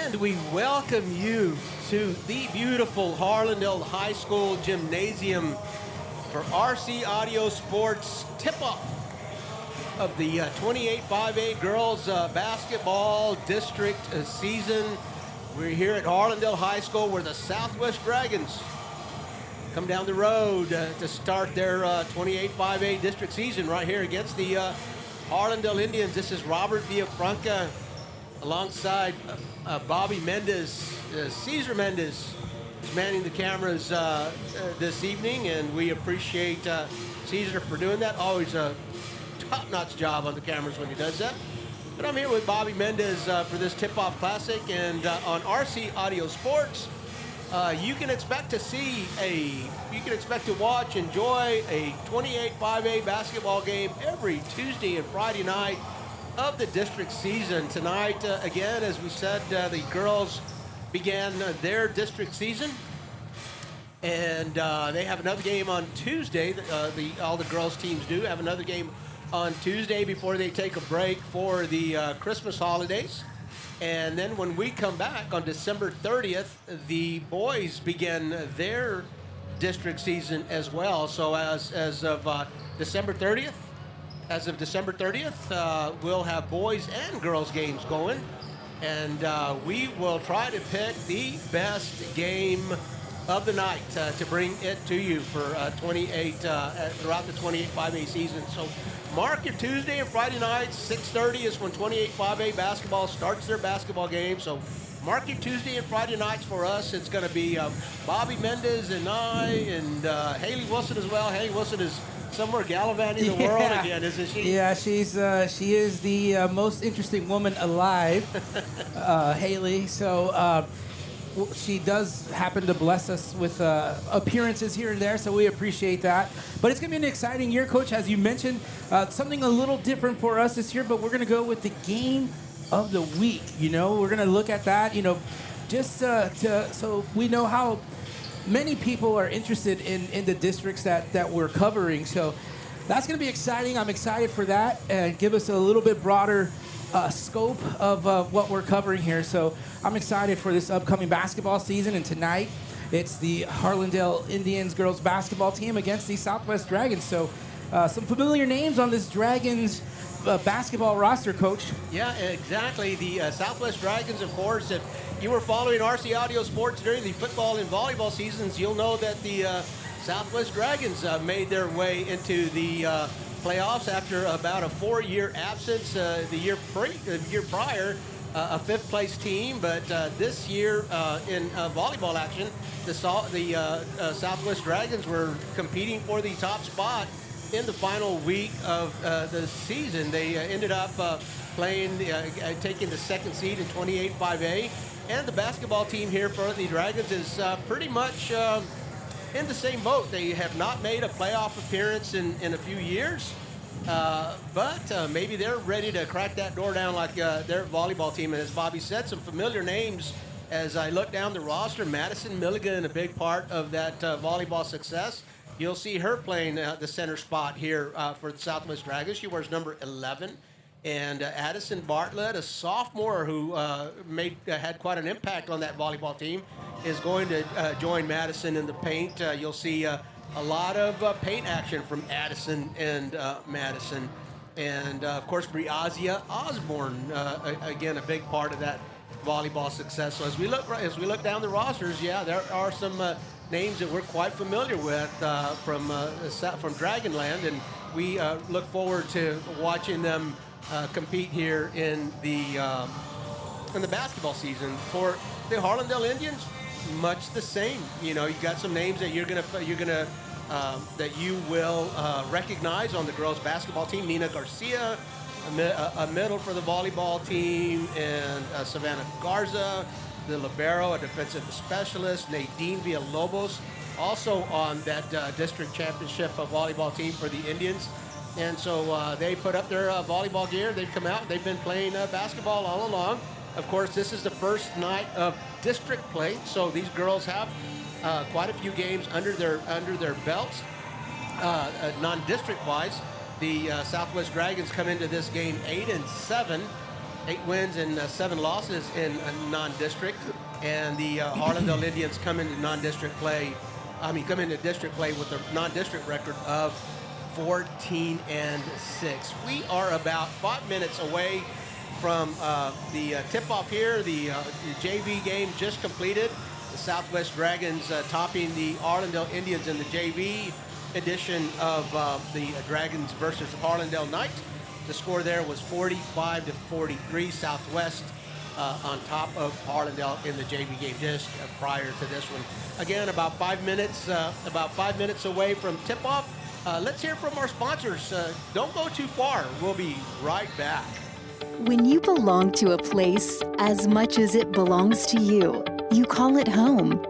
And we welcome you to the beautiful Harlandale High School Gymnasium for RC Audio Sports tip-off of the 28-5A Girls Basketball District season. We're here at Harlandale High School where the Southwest Dragons come down the road to start their 28-5A district season right here against the Harlandale Indians. This is Robert Villafranca alongside Bobby Mendez. Cesar Mendez is manning the cameras this evening, and we appreciate Cesar for doing that. Always a top-notch job on the cameras when he does that. But I'm here with Bobby Mendez for this tip-off classic, and on RC Audio Sports, you can expect to watch, enjoy a 28-5A basketball game every Tuesday and Friday night of the district season. Tonight, again, as we said, the girls began their district season, and they have another game on Tuesday. All the girls teams do have another game on Tuesday before they take a break for the Christmas holidays. And then when we come back on December 30th, the boys begin their district season as well. So as of December 30th, we'll have boys and girls games going. And we will try to pick the best game of the night to bring it to you for throughout the 28-5A season. So mark your Tuesday and Friday nights. 6:30 is when 28-5A basketball starts their basketball game. So mark your Tuesday and Friday nights for us. It's going to be Bobby Mendez and I and Haley Wilson as well. Haley Wilson is somewhere gallivanting the world again, isn't she? Yeah, she is the most interesting woman alive, Haley. So she does happen to bless us with appearances here and there, so we appreciate that. But it's going to be an exciting year, Coach, as you mentioned. Something a little different for us this year, but we're going to go with the game of the week. You know, we're going to look at that, just so we know how many people are interested in the districts that we're covering. So that's going to be exciting. I'm excited for that and give us a little bit broader scope of what we're covering here. So I'm excited for this upcoming basketball season. And tonight, it's the Harlandale Indians girls basketball team against the Southwest Dragons. So some familiar names on this Dragons basketball roster, Coach. Yeah, exactly. The Southwest Dragons, of course, if you were following RC Audio Sports during the football and volleyball seasons, you'll know that the Southwest Dragons made their way into the playoffs after about a 4-year absence. The year prior, a fifth-place team, but this year in volleyball action, the Southwest Dragons were competing for the top spot in the final week of the season. They ended up taking the second seed in 28-5A, and the basketball team here for the Dragons is pretty much in the same boat. They have not made a playoff appearance in a few years, but maybe they're ready to crack that door down like their volleyball team. And as Bobby said, some familiar names as I look down the roster. Madison Milligan, a big part of that volleyball success. You'll see her playing the center spot here for the Southwest Dragons. She wears number 11. And Addison Bartlett, a sophomore who had quite an impact on that volleyball team, is going to join Madison in the paint. You'll see a lot of paint action from Addison and Madison. And, of course, Briazia Osborne, again, a big part of that volleyball success. So as we look down the rosters, yeah, there are some names that we're quite familiar with from Dragonland, and we look forward to watching them compete here in the basketball season. For the Harlandale Indians, much the same. You got some names that that you will recognize on the girls basketball team. Nina Garcia, a middle for the volleyball team, and Savannah Garza, the libero, a defensive specialist. Nadine Villalobos, also on that district championship volleyball team for the Indians. And so they put up their volleyball gear. They've come out. They've been playing basketball all along. Of course, this is the first night of district play, so these girls have quite a few games under their belts, non-district wise. The Southwest Dragons come into this game 8-7, 8 wins and 7 losses in non-district. And the Harlandale Indians come into district play with a non-district record of 14-6. We are about 5 minutes away from the tip-off here. The JV game just completed. The Southwest Dragons topping the Harlandale Indians in the JV edition of the Dragons versus Harlandale Knights. The score there was 45-43. Southwest on top of Harlandale in the JV game just prior to this one. Again, about 5 minutes away from tip-off. Let's hear from our sponsors. Don't go too far. We'll be right back. When you belong to a place as much as it belongs to you, you call it home.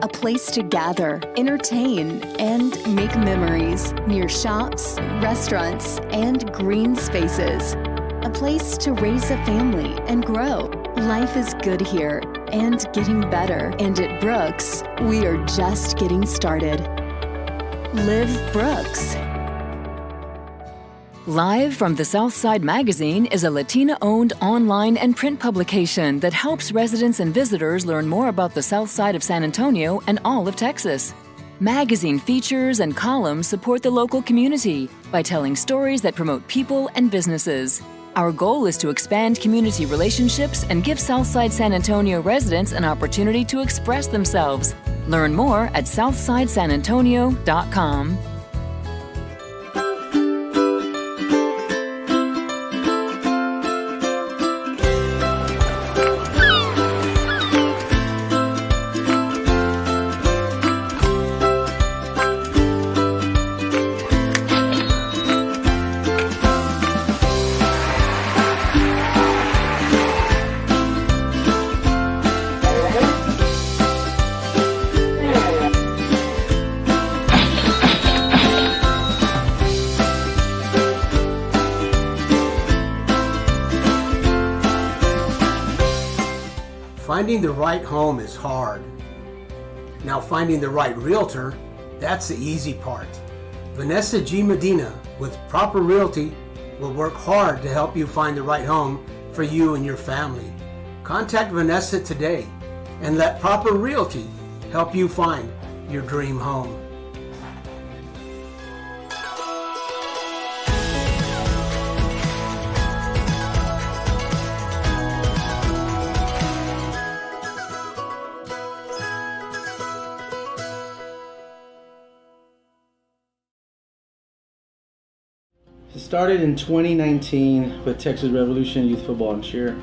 A place to gather, entertain, and make memories near shops, restaurants, and green spaces. A place to raise a family and grow. Life is good here and getting better. And at Brooks, we are just getting started. Live Brooks. Live from the Southside Magazine is a Latina-owned online and print publication that helps residents and visitors learn more about the South Side of San Antonio and all of Texas. Magazine features and columns support the local community by telling stories that promote people and businesses. Our goal is to expand community relationships and give Southside San Antonio residents an opportunity to express themselves. Learn more at southsidesanantonio.com. Finding the right home is hard. Now finding the right realtor, that's the easy part. Vanessa G. Medina with Proper Realty will work hard to help you find the right home for you and your family. Contact Vanessa today and let Proper Realty help you find your dream home. It started in 2019 with Texas Revolution Youth Football and Cheer.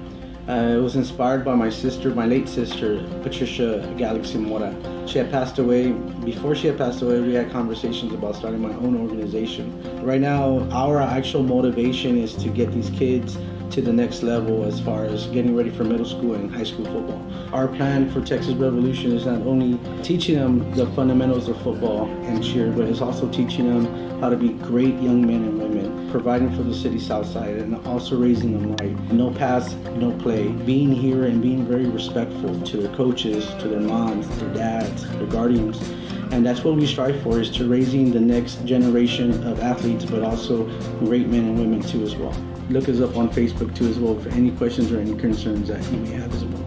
It was inspired by my sister, my late sister, Patricia Galaxy Mora. She had passed away. Before she had passed away, we had conversations about starting my own organization. Right now, our actual motivation is to get these kids to the next level as far as getting ready for middle school and high school football. Our plan for Texas Revolution is not only teaching them the fundamentals of football and cheer, but it's also teaching them how to be great young men and women, providing for the city south side and also raising them right. No pass, no play. Being here and being very respectful to their coaches, to their moms, their dads, their guardians. And that's what we strive for, is to raising the next generation of athletes, but also great men and women too as well. Look us up on Facebook too as well for any questions or any concerns that you may have as well.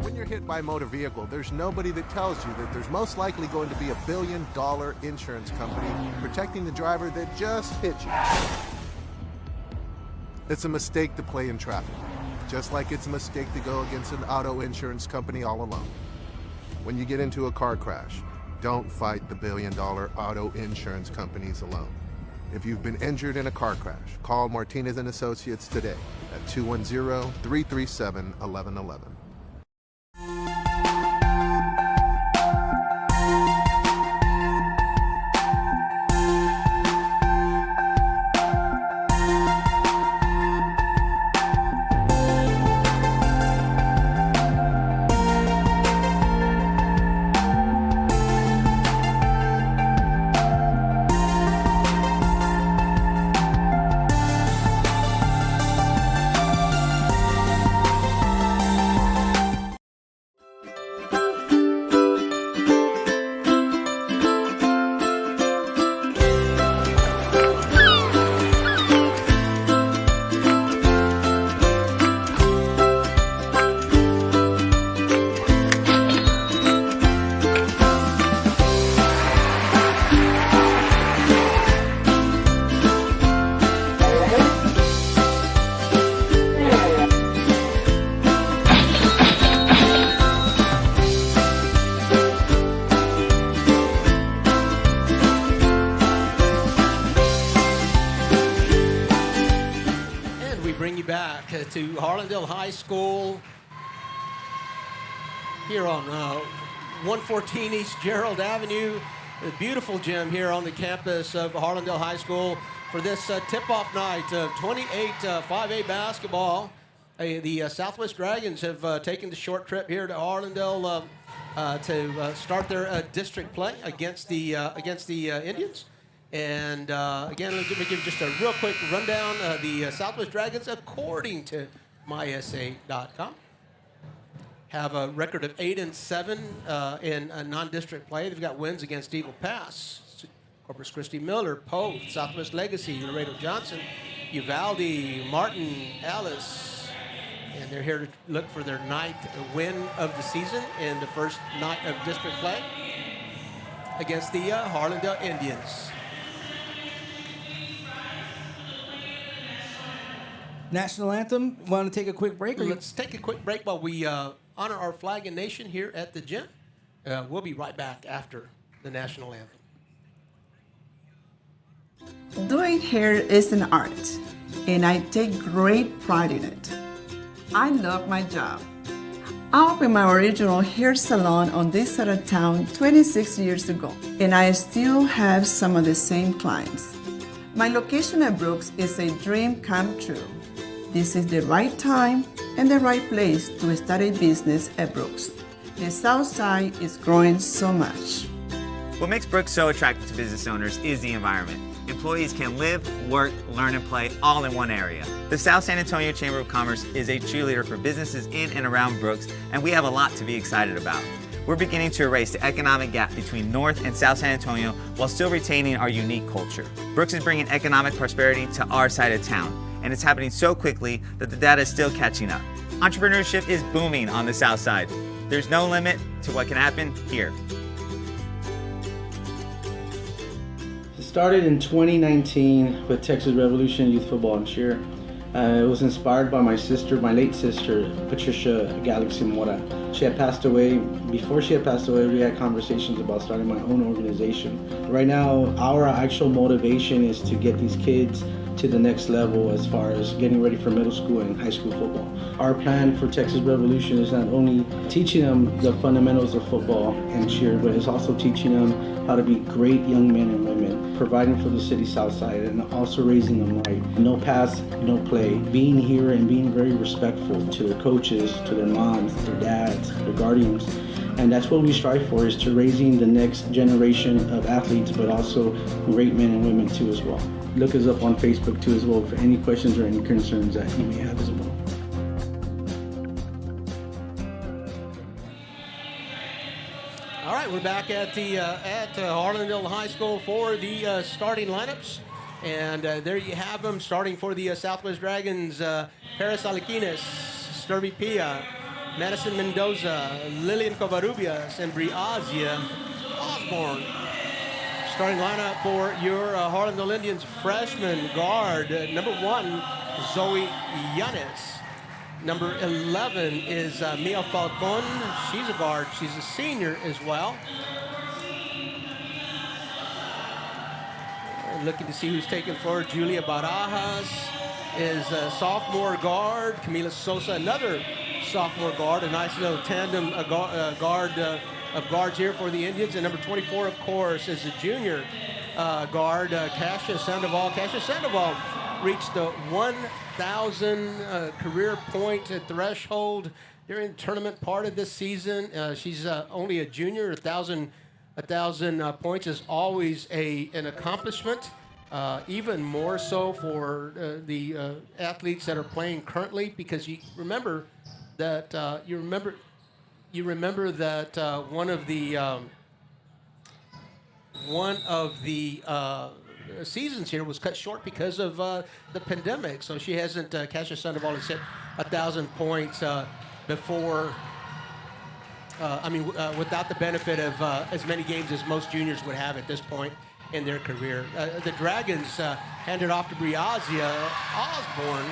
When you're hit by a motor vehicle, there's nobody that tells you that there's most likely going to be $1 billion insurance company protecting the driver that just hit you. It's a mistake to play in traffic, just like it's a mistake to go against an auto insurance company all alone. When you get into a car crash, don't fight the $1 billion auto insurance companies alone. If you've been injured in a car crash, call Martinez & Associates today at 210-337-1111. School here on 114 East Gerald Avenue. A beautiful gym here on the campus of Harlandale High School for this tip-off night of 28 5A basketball. The Southwest Dragons have taken the short trip here to Harlandale to start their district play against the Indians. And again, let me give just a real quick rundown. The Southwest Dragons, according to mysa.com, have a record of 8-7 in non-district play. They've got wins against Eagle Pass, Corpus Christi Miller, Poe, Southwest Legacy, Laredo Johnson, Uvalde, Martin, Alice. And they're here to look for their 9th win of the season in the first night of district play against the Harlandale Indians. National anthem. Want to take a quick break? Let's take a quick break while we honor our flag and nation here at the gym. We'll be right back after the national anthem. Doing hair is an art, and I take great pride in it. I love my job. I opened my original hair salon on this side of town 26 years ago, and I still have some of the same clients. My location at Brooks is a dream come true. This is the right time and the right place to start a business at Brooks. The South Side is growing so much. What makes Brooks so attractive to business owners is the environment. Employees can live, work, learn, and play all in one area. The South San Antonio Chamber of Commerce is a cheerleader for businesses in and around Brooks, and we have a lot to be excited about. We're beginning to erase the economic gap between North and South San Antonio while still retaining our unique culture. Brooks is bringing economic prosperity to our side of town, and it's happening so quickly that the data is still catching up. Entrepreneurship is booming on the South Side. There's no limit to what can happen here. It started in 2019 with Texas Revolution Youth Football and Cheer. It was inspired by my late sister, Patricia Galaxy Mora. She had passed away. Before she had passed away, we had conversations about starting my own organization. Right now, our actual motivation is to get these kids to the next level as far as getting ready for middle school and high school football. Our plan for Texas Revolution is not only teaching them the fundamentals of football and cheer, but it's also teaching them how to be great young men and women, providing for the city south side and also raising them right. No pass, no play. Being here and being very respectful to their coaches, to their moms, their dads, their guardians. And that's what we strive for, is to raising the next generation of athletes, but also great men and women too as well. Look us up on Facebook too as well for any questions or any concerns that you may have as well. All right, we're back at the Harlandale High School for the starting lineups. And there you have them, starting for the Southwest Dragons, Paris Aliquines, Sturvey Pia, Madison Mendoza, Lillian Covarrubias, and Briazia Osborne. Starting lineup for your Harlandale Indians freshman guard, number 1, Zoe Yanes. Number 11 is Mia Falcon. She's a guard. She's a senior as well. Looking to see who's taking for Julia Barajas is a sophomore guard. Camila Sosa, another sophomore guard. A nice little tandem guard of guards here for the Indians. And number 24, of course, is a junior guard, Kasia Sandoval. Kasia Sandoval reached the 1,000 career point threshold during the tournament part of this season. She's only a junior. 1,000 points is always an accomplishment. Even more so for the athletes that are playing currently, because you remember that one of the seasons here was cut short because of the pandemic. So she hasn't, Kasia Sandoval has hit 1,000 points before. Without the benefit of as many games as most juniors would have at this point in their career. The Dragons hand it off to Briazia Osborne.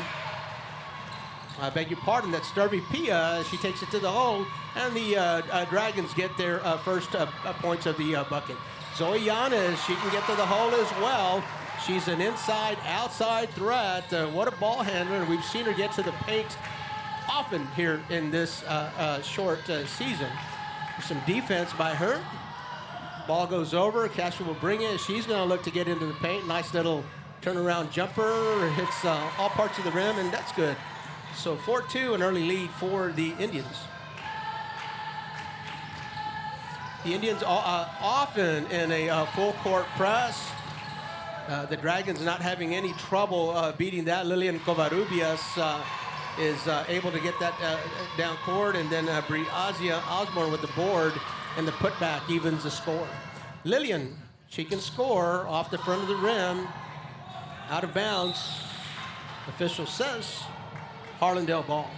I beg your pardon, that's Sturvey Pia. She takes it to the hole, and the Dragons get their first points of the bucket. Zoe Yanes, she can get to the hole as well. She's an inside-outside threat. What a ball handler. We've seen her get to the paint often here in this short season. Some defense by her. Ball goes over. Cassia will bring it. She's going to look to get into the paint. Nice little turnaround jumper. Hits all parts of the rim, and that's good. So 4-2, an early lead for the Indians. The Indians often in a full court press. The Dragons not having any trouble beating that. Lilian Covarrubias is able to get that down court, and then Briazia Osborne with the board, and the putback evens the score. Lilian, she can score off the front of the rim, out of bounds. Official says Harlandale ball.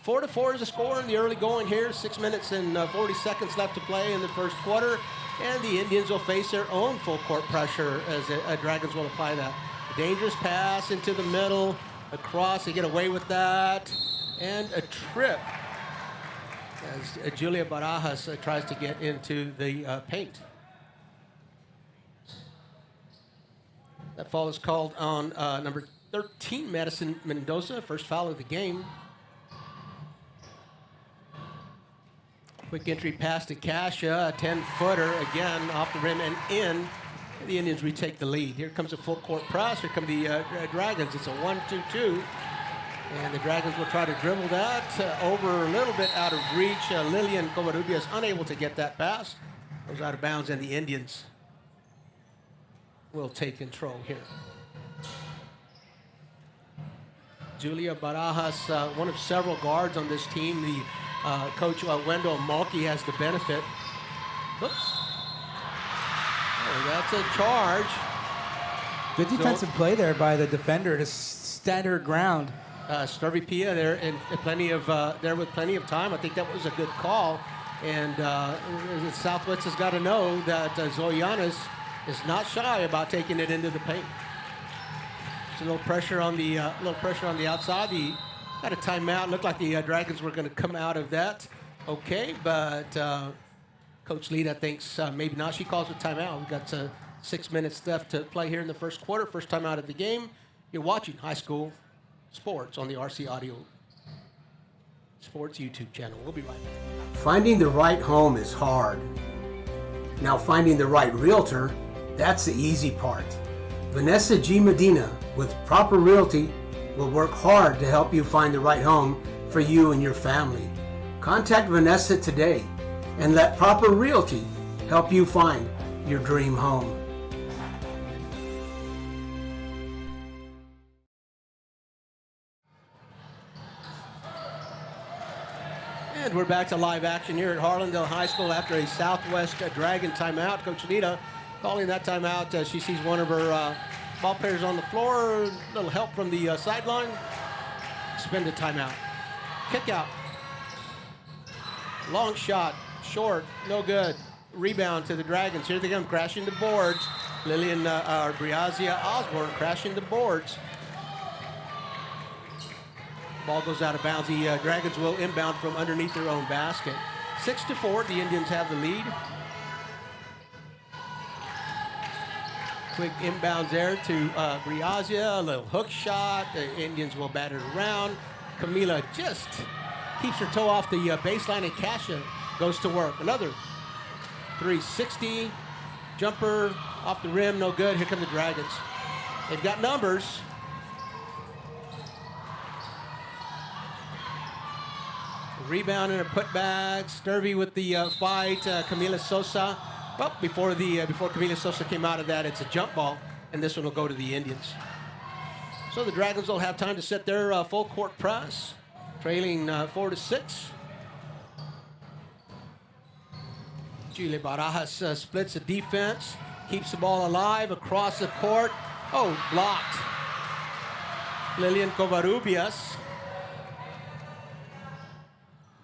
4-4 is the score in the early going here. 6 minutes and 40 seconds left to play in the first quarter. And the Indians will face their own full court pressure as the Dragons will apply that. A dangerous pass into the middle, across, they get away with that. And a trip as Julia Barajas tries to get into the paint. That foul is called on number 13, Madison Mendoza, first foul of the game. Quick entry pass to Cassia, a 10-footer again off the rim and in. The Indians retake the lead. Here comes a full court press. Here come the Dragons. It's a 1-2-2. And the Dragons will try to dribble that over a little bit out of reach. Lilian Covarrubias unable to get that pass. Goes out of bounds, and the Indians will take control here. Julia Barajas, one of several guards on this team. The Coach Wendell Mulkey has the benefit. Oops. Oh, that's a charge. Good defensive play there by the defender to stand her ground. Sturvey Pia there with plenty of time. I think that was a good call. And Southwest has got to know that Zoyanis is not shy about taking it into the paint. There's a little pressure on the outside. The got a timeout. Looked like the Dragons were going to come out of that. Okay, but Coach Lita thinks maybe not. She calls a timeout. We've got 6 minutes left to play here in the first quarter. First time out of the game. You're watching high school sports on the RC Audio Sports YouTube channel. We'll be right back. Finding the right home is hard. Now finding the right realtor, that's the easy part. Vanessa G. Medina with Proper Realty will work hard to help you find the right home for you and your family. Contact Vanessa today and let Proper Realty help you find your dream home. And we're back to live action here at Harlandale High School after a Southwest Dragon timeout. Coach Lita calling that timeout. She sees one of her ball players on the floor. A little help from the sideline. Spend a timeout. Kick out. Long shot. Short. No good. Rebound to the Dragons. Here they come crashing the boards. Lilian Briazia Osborne crashing the boards. Ball goes out of bounds. The Dragons will inbound from underneath their own basket. 6-4, the Indians have the lead. Quick inbounds there to Briazia, a little hook shot. The Indians will batter it around. Camila just keeps her toe off the baseline, and Cassia goes to work. Another 360 jumper off the rim, no good. Here come the Dragons. They've got numbers. Rebound and a putback. Sturvey with the fight. Camila Sosa. Well, before Camila Sosa came out of that, it's a jump ball, and this one will go to the Indians. So the Dragons will have time to set their full court press, trailing 4-6. Julia Barajas splits the defense, keeps the ball alive across the court. Oh, blocked. Lilian Covarrubias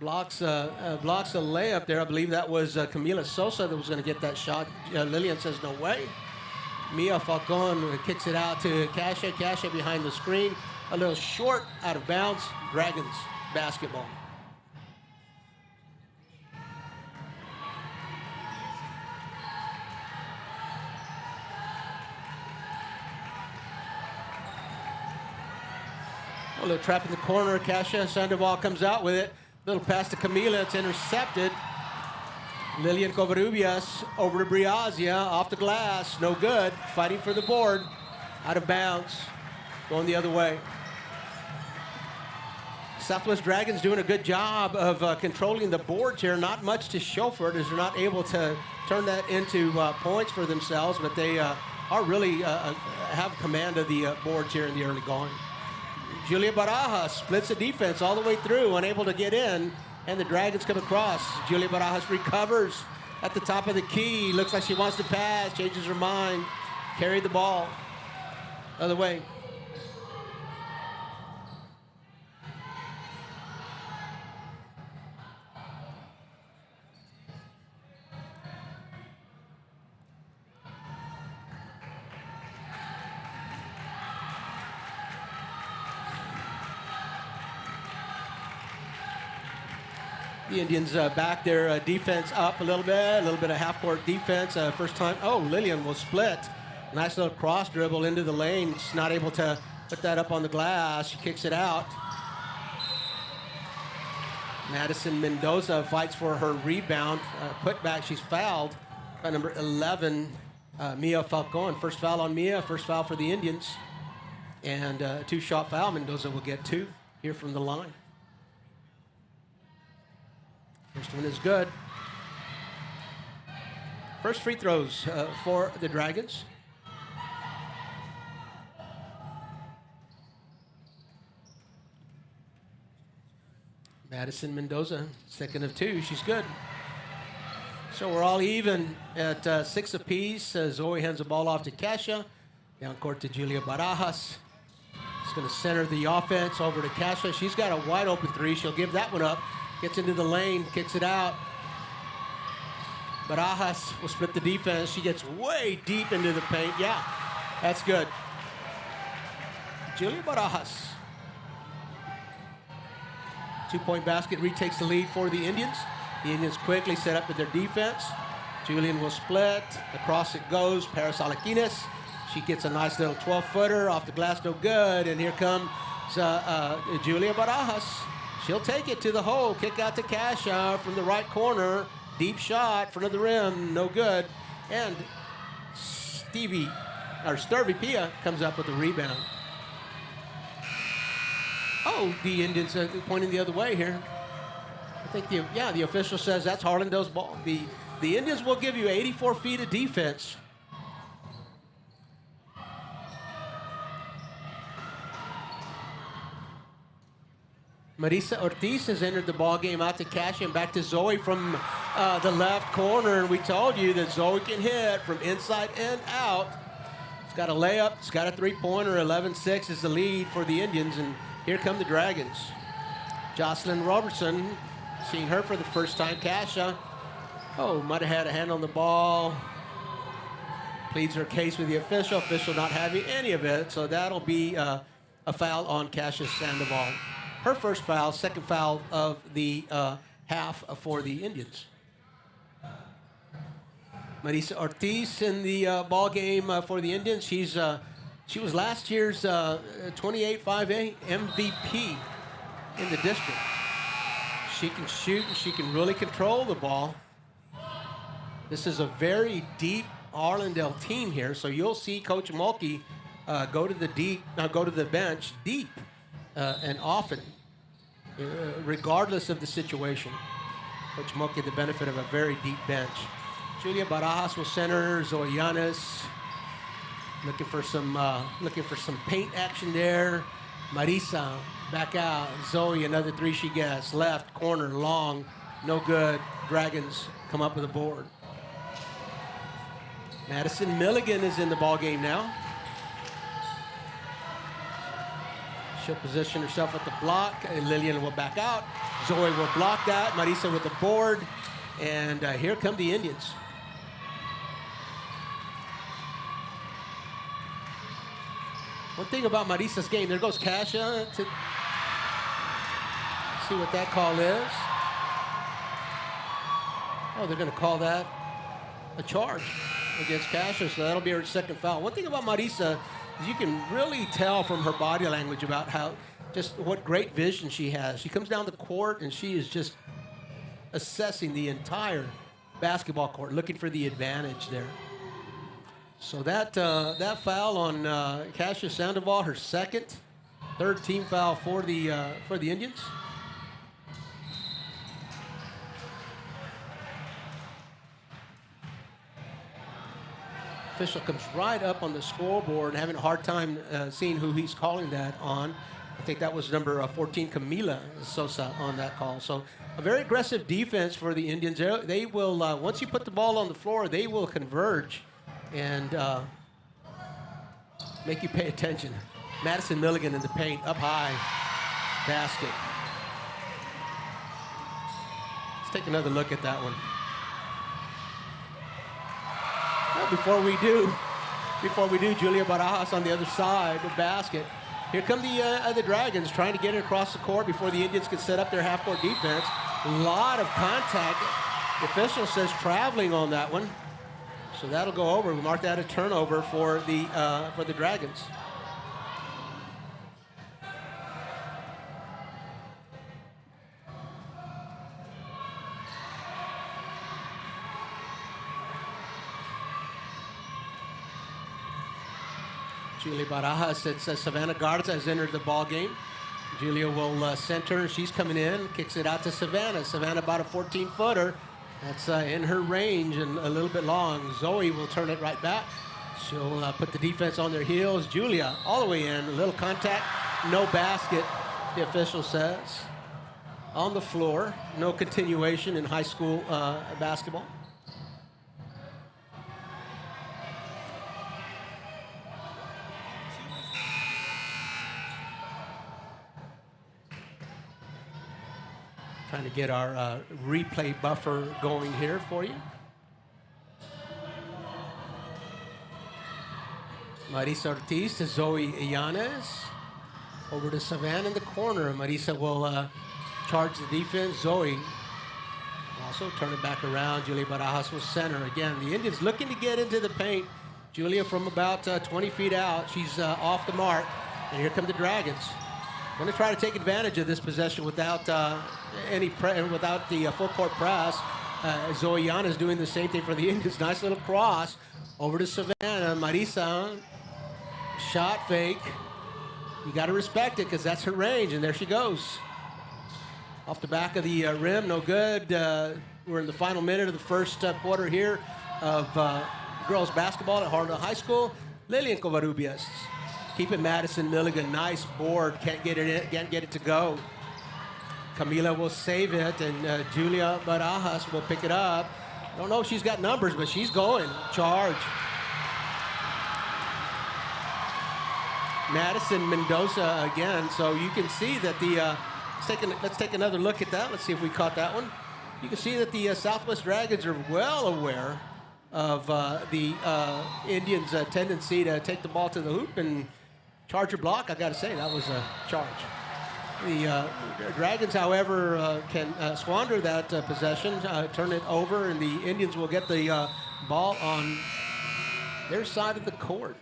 blocks a layup there. I believe that was Camila Sosa that was going to get that shot. Lilian says no way. Mia Falcon kicks it out to Cassia. Cassia behind the screen. A little short, out of bounds. Dragons basketball. little trap in the corner. Kasia Sandoval comes out with it. Little pass to Camila. It's intercepted. Lilian Covarrubias over to Briazia. Off the glass. No good. Fighting for the board. Out of bounds. Going the other way. Southwest Dragons doing a good job of controlling the boards here. Not much to show for it as they're not able to turn that into points for themselves, but they are really have command of the boards here in the early going. Julia Barajas splits the defense all the way through, unable to get in, and the Dragons come across. Julia Barajas recovers at the top of the key. Looks like she wants to pass, changes her mind, carried the ball. Other way. The Indians back their defense up a little bit of half-court defense. First time, Lillian will split. Nice little cross dribble into the lane. She's not able to put that up on the glass. She kicks it out. Madison Mendoza fights for her rebound. Put back, she's fouled by number 11, Mia Falcon. First foul on Mia, first foul for the Indians. And a two-shot foul. Mendoza will get 2 here from the line. First one is good. First free throws for the Dragons. Madison Mendoza, second of 2. She's good. So we're all even at 6 apiece. Zoe hands the ball off to Kasia. Down court to Julia Barajas. She's going to center the offense over to Kasia. She's got a wide open 3. She'll give that one up. Gets into the lane, kicks it out. Barajas will split the defense. She gets way deep into the paint. Yeah, that's good. Julia Barajas. 2-point basket retakes the lead for the Indians. The Indians quickly set up with their defense. Julian will split. Across it goes. Paris Alaquines. She gets a nice little 12-footer off the glass, no good. And here comes Julia Barajas. She'll take it to the hole. Kick out to Kasia from the right corner. Deep shot, front of the rim, no good. And Sturvey Pia comes up with the rebound. The Indians are pointing the other way here. I think the official says that's Harlandale's ball. The Indians will give you 84 feet of defense. Marisa Ortiz has entered the ball game out to Kasia and back to Zoe from the left corner. And we told you that Zoe can hit from inside and out. It's got a layup. It's got a three-pointer. 11-6 is the lead for the Indians. And here come the Dragons. Jocelyn Robertson, seeing her for the first time. Kasia, might have had a hand on the ball. Pleads her case with the official. Official not having any of it. So that'll be a foul on Kasia Sandoval. Her first foul, second foul of the half for the Indians. Marisa Ortiz in the ball game for the Indians. She was last year's 28-5A MVP in the district. She can shoot and she can really control the ball. This is a very deep Harlandale team here, so you'll see Coach Mulkey go to the bench deep. And often, regardless of the situation, Coach Mulkey had the benefit of a very deep bench. Julia Barajas will center. Zoe Llanes looking for some paint action there. Marisa back out. Zoe, another 3 she gets. Left corner, long, no good. Dragons come up with a board. Madison Milligan is in the ball game now. She'll position herself at the block. Lillian will back out. Zoe will block that. Marisa with the board. And here come the Indians. One thing about Marisa's game, there goes Kasia to see what that call is. They're going to call that a charge against Kasia, so that'll be her second foul. One thing about Marisa, you can really tell from her body language about how just what great vision she has. She comes down the court and she is just assessing the entire basketball court, looking for the advantage there. So that foul on Kasia Sandoval, her second, third team foul for the Indians. Official comes right up on the scoreboard, having a hard time seeing who he's calling that on. I think that was number 14, Camila Sosa, on that call. So a very aggressive defense for the Indians. They will, once you put the ball on the floor, they will converge and make you pay attention. Madison Milligan in the paint, up high, basket. Let's take another look at that one. Well, before we do, Julia Barajas on the other side, the basket. Here come the Dragons trying to get it across the court before the Indians can set up their half-court defense. A lot of contact. The official says traveling on that one. So that'll go over. We'll mark that a turnover for the Dragons. Julia Barajas, it's Savannah Garza has entered the ball game. Julia will center. She's coming in, kicks it out to Savannah. Savannah about a 14-footer. That's in her range and a little bit long. Zoe will turn it right back. She'll put the defense on their heels. Julia all the way in. A little contact, no basket, the official says. On the floor, no continuation in high school basketball. Trying to get our replay buffer going here for you. Marisa Ortiz to Zoe Illanes. Over to Savannah in the corner. Marisa will charge the defense. Zoe also turn it back around. Julia Barajas will center. Again, the Indians looking to get into the paint. Julia from about 20 feet out. She's off the mark. And here come the Dragons. Going to try to take advantage of this possession without without the full court press. Zoe Illanes doing the same thing for the Indians. Nice little cross over to Savannah. Marisa, shot fake. You got to respect it because that's her range, and there she goes. Off the back of the rim, no good. We're in the final minute of the first quarter here of girls basketball at Harlandale High School. Lilian Covarrubias. Keep it Madison Milligan, nice board, can't get it to go. Camila will save it, and Julia Barajas will pick it up. I don't know if she's got numbers, but she's going. Charge. Madison Mendoza again, so you can see that the, let's take another look at that. Let's see if we caught that one. You can see that the Southwest Dragons are well aware of the Indians' tendency to take the ball to the hoop and charge or block. I got to say, that was a charge. The Dragons, however, can squander that possession, turn it over, and the Indians will get the ball on their side of the court.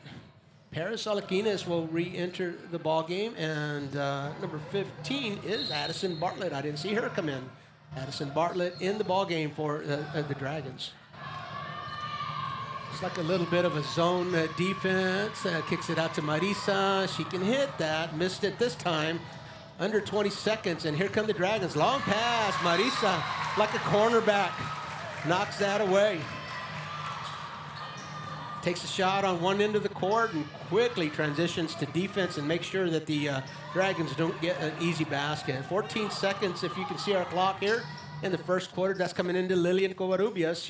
Paris Alaquines will re-enter the ball game, and number 15 is Addison Bartlett. I didn't see her come in. Addison Bartlett in the ball game for the Dragons. It's like a little bit of a zone defense. Kicks it out to Marisa. She can hit that. Missed it this time. Under 20 seconds, and here come the Dragons. Long pass. Marisa, like a cornerback, knocks that away. Takes a shot on one end of the court and quickly transitions to defense and makes sure that the Dragons don't get an easy basket. 14 seconds, if you can see our clock here, in the first quarter. That's coming into Lilian Covarrubias.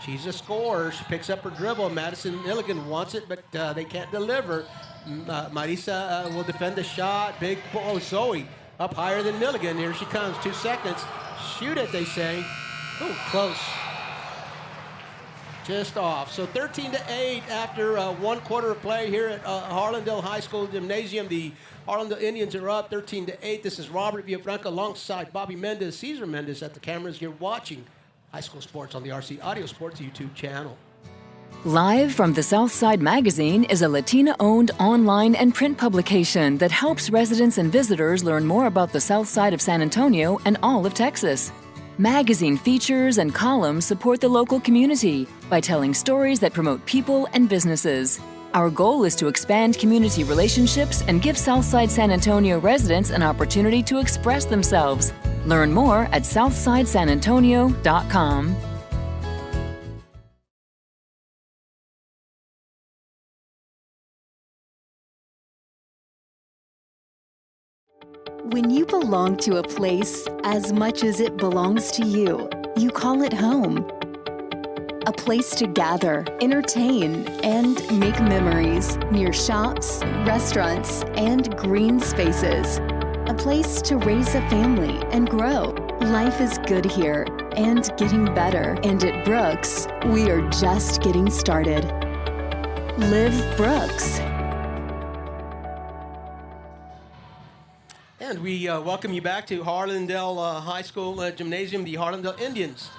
She's a scorer. She picks up her dribble. Madison Milligan wants it, but they can't deliver. Marisa will defend the shot. Big, Zoe up higher than Milligan. Here she comes. 2 seconds. Shoot it, they say. Oh, close. Just off. So 13-8 after 1 quarter of play here at Harlandale High School Gymnasium. The Harlandale Indians are up 13-8. This is Robert Villafranca alongside Bobby Mendez, Cesar Mendez at the cameras. You're watching High School Sports on the RC Audio Sports YouTube channel. Live from the Southside Magazine is a Latina-owned online and print publication that helps residents and visitors learn more about the South Side of San Antonio and all of Texas. Magazine features and columns support the local community by telling stories that promote people and businesses. Our goal is to expand community relationships and give Southside San Antonio residents an opportunity to express themselves. Learn more at southsidesanantonio.com. When you belong to a place as much as it belongs to you, you call it home. A place to gather, entertain, and make memories near shops, restaurants, and green spaces. A place to raise a family and grow. Life is good here and getting better. And at Brooks, we are just getting started. Live Brooks. And we welcome you back to Harlandale High School Gymnasium, the Harlandale Indians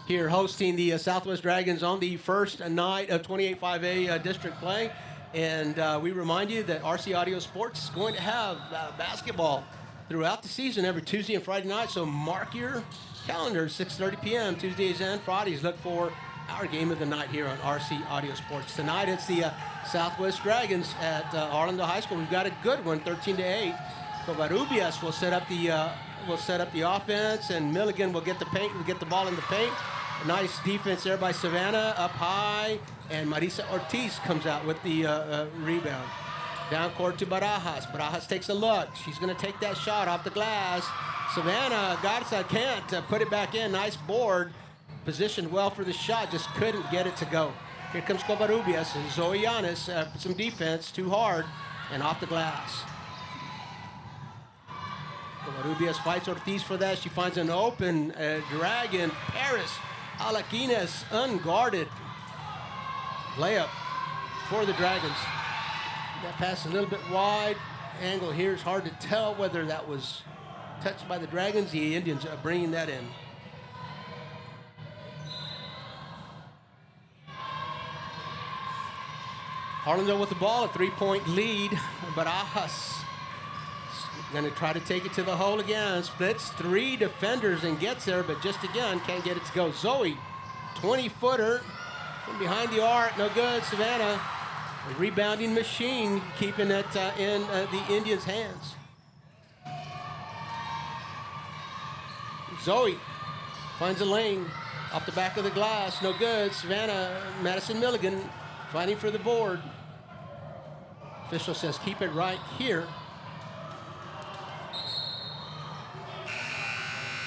here hosting the Southwest Dragons on the first night of 28-5A district play. And we remind you that RC Audio Sports is going to have basketball throughout the season every Tuesday and Friday night. So mark your calendars, 6:30 p.m. Tuesdays and Fridays. Look for our game of the night here on RC Audio Sports. Tonight it's the Southwest Dragons at Harlandale High School. We've got a good one, 13-8. Covarrubias will set up the offense, and Milligan will get the ball in the paint. A nice defense there by Savannah, up high, and Marisa Ortiz comes out with the rebound. Down court to Barajas. Barajas takes a look. She's going to take that shot off the glass. Savannah can't put it back in. Nice board. Positioned well for the shot, just couldn't get it to go. Here comes Covarrubias and Zoe Yanis. Some defense, too hard, and off the glass. Covarrubias fights Ortiz for that. She finds an open dragon. Paris Alaquines unguarded. Layup for the Dragons. That pass a little bit wide. Angle here is hard to tell whether that was touched by the Dragons. The Indians are bringing that in. Harlandale with the ball, a 3-point lead. Barajas going to try to take it to the hole again. Splits 3 defenders and gets there, but just again can't get it to go. Zoe, 20-footer from behind the arc, no good. Savannah, a rebounding machine, keeping it in the Indians' hands. Zoe finds a lane off the back of the glass, no good. Savannah, Madison Milligan fighting for the board. Official says keep it right here.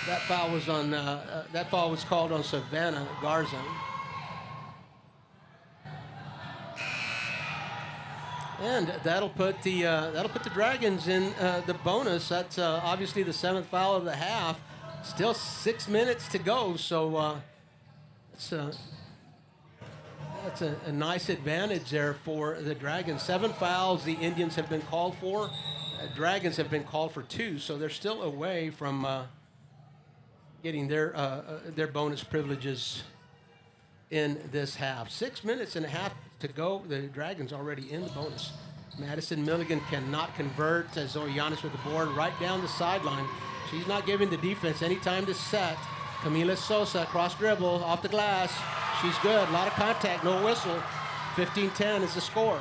That foul was on. That foul was called on Savannah Garza. And that'll put the Dragons in the bonus. That's obviously the 7th foul of the half. Still 6 minutes to go, so that's a nice advantage there for the Dragons. 7 fouls the Indians have been called for. Dragons have been called for 2, so they're still away from getting their bonus privileges in this half. 6 minutes and a half to go. The Dragons already in the bonus. Madison Milligan cannot convert. Zoe Yanis with the board right down the sideline. She's not giving the defense any time to set. Camila Sosa, cross dribble, off the glass. She's good. A lot of contact, no whistle. 15-10 is the score.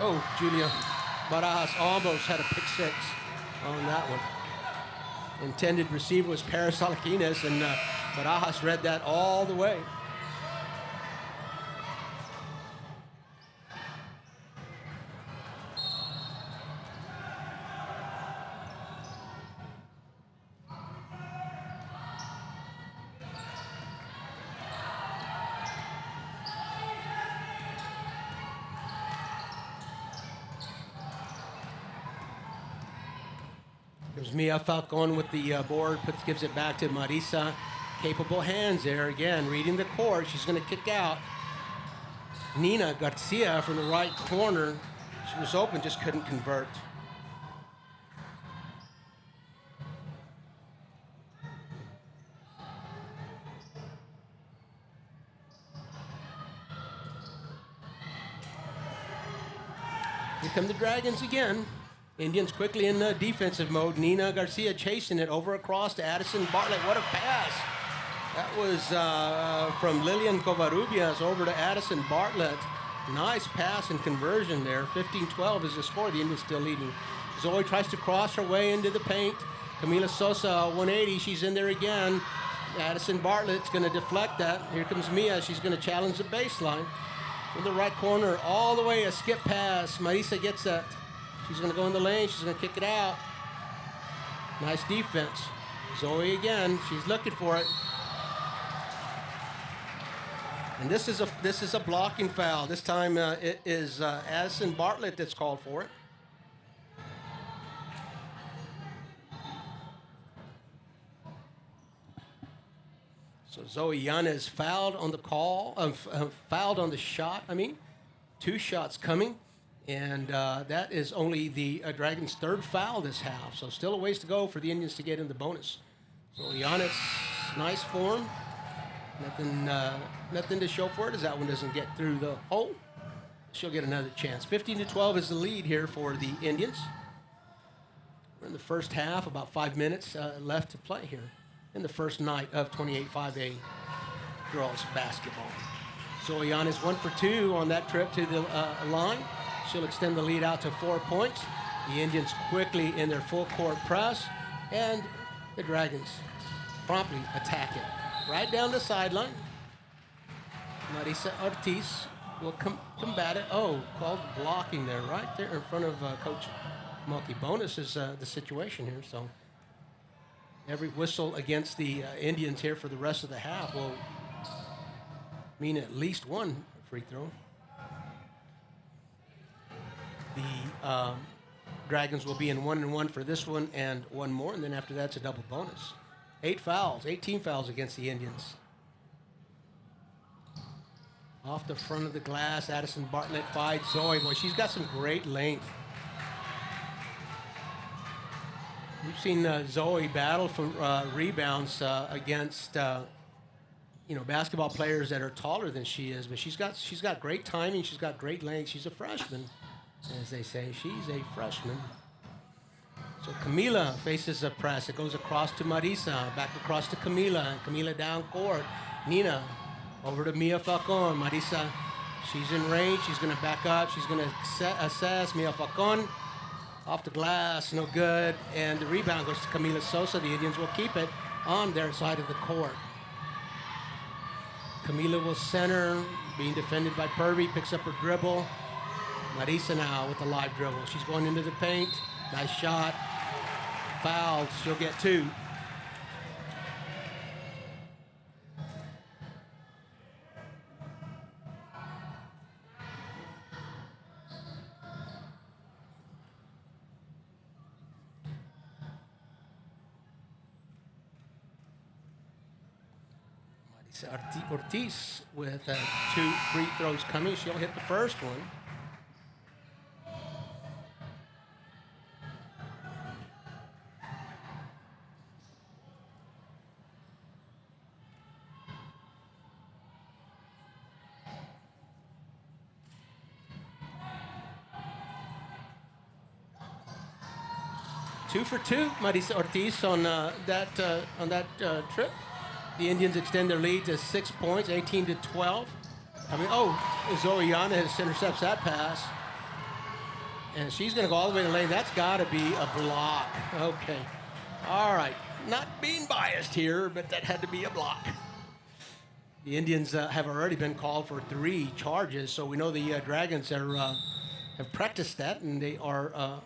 Oh, Julia Barajas almost had a pick 6 on that one. Intended receiver was Paris Alaquines, and Barajas read that all the way. There's Mia Falcon with the board, gives it back to Marisa. Capable hands there again, reading the court. She's going to kick out. Nina Garcia from the right corner. She was open, just couldn't convert. Here come the Dragons again. Indians quickly in defensive mode. Nina Garcia chasing it over across to Addison Bartlett. What a pass. That was from Lilian Covarrubias over to Addison Bartlett. Nice pass and conversion there. 15-12 is the score. The Indians still leading. Zoe tries to cross her way into the paint. Camila Sosa, 180. She's in there again. Addison Bartlett's going to deflect that. Here comes Mia. She's going to challenge the baseline. From the right corner, all the way, a skip pass. Marisa gets that. She's going to go in the lane. She's going to kick it out. Nice defense. Zoe again. She's looking for it. And this is a blocking foul. This time it is Addison Bartlett that's called for it. So Zoe Yanez fouled on the fouled on the shot. 2 shots coming, and that is only the Dragons' 3rd foul this half. So still a ways to go for the Indians to get in the bonus. So Yanez, nice form. Nothing to show for it as that one doesn't get through the hole. She'll get another chance. 15-12 is the lead here for the Indians. We're in the first half, about 5 minutes left to play here in the first night of 28-5A girls basketball. Zoe Yanez 1 for 2 on that trip to the line. She'll extend the lead out to 4 points. The Indians quickly in their full court press, and the Dragons promptly attack it. Right down the sideline. Marisa Ortiz will combat it. Oh, called blocking there, right there in front of Coach Mulkey. Bonus is the situation here, so every whistle against the Indians here for the rest of the half will mean at least 1 free throw. The Dragons will be in 1-1 for this one and 1 more, and then after that's a double bonus. 18 fouls against the Indians. Off the front of the glass, Addison Bartlett fights Zoe. Boy, she's got some great length. We've seen Zoe battle for rebounds against basketball players that are taller than she is, but she's got great timing. She's got great length. She's a freshman, as they say. She's a freshman. So Camila faces a press. It goes across to Marisa, back across to Camila. Camila down court. Nina over to Mia Falcon. Marisa, she's in range. She's going to back up. She's going to assess. Mia Falcon off the glass, no good. And the rebound goes to Camila Sosa. The Indians will keep it on their side of the court. Camila will center, being defended by Purvey. Picks up her dribble. Marisa now with the live dribble. She's going into the paint. Nice shot. Fouled. She'll get 2. Marisa Ortiz with 2 free throws coming. She'll hit the first one. Two for 2, Marisa Ortiz on that trip. The Indians extend their lead to 6 points, 18-12. Zoe Yanez intercepts that pass. And she's going to go all the way to the lane. That's got to be a block. Okay. All right. Not being biased here, but that had to be a block. The Indians have already been called for 3 charges, so we know the Dragons have practiced that, and they are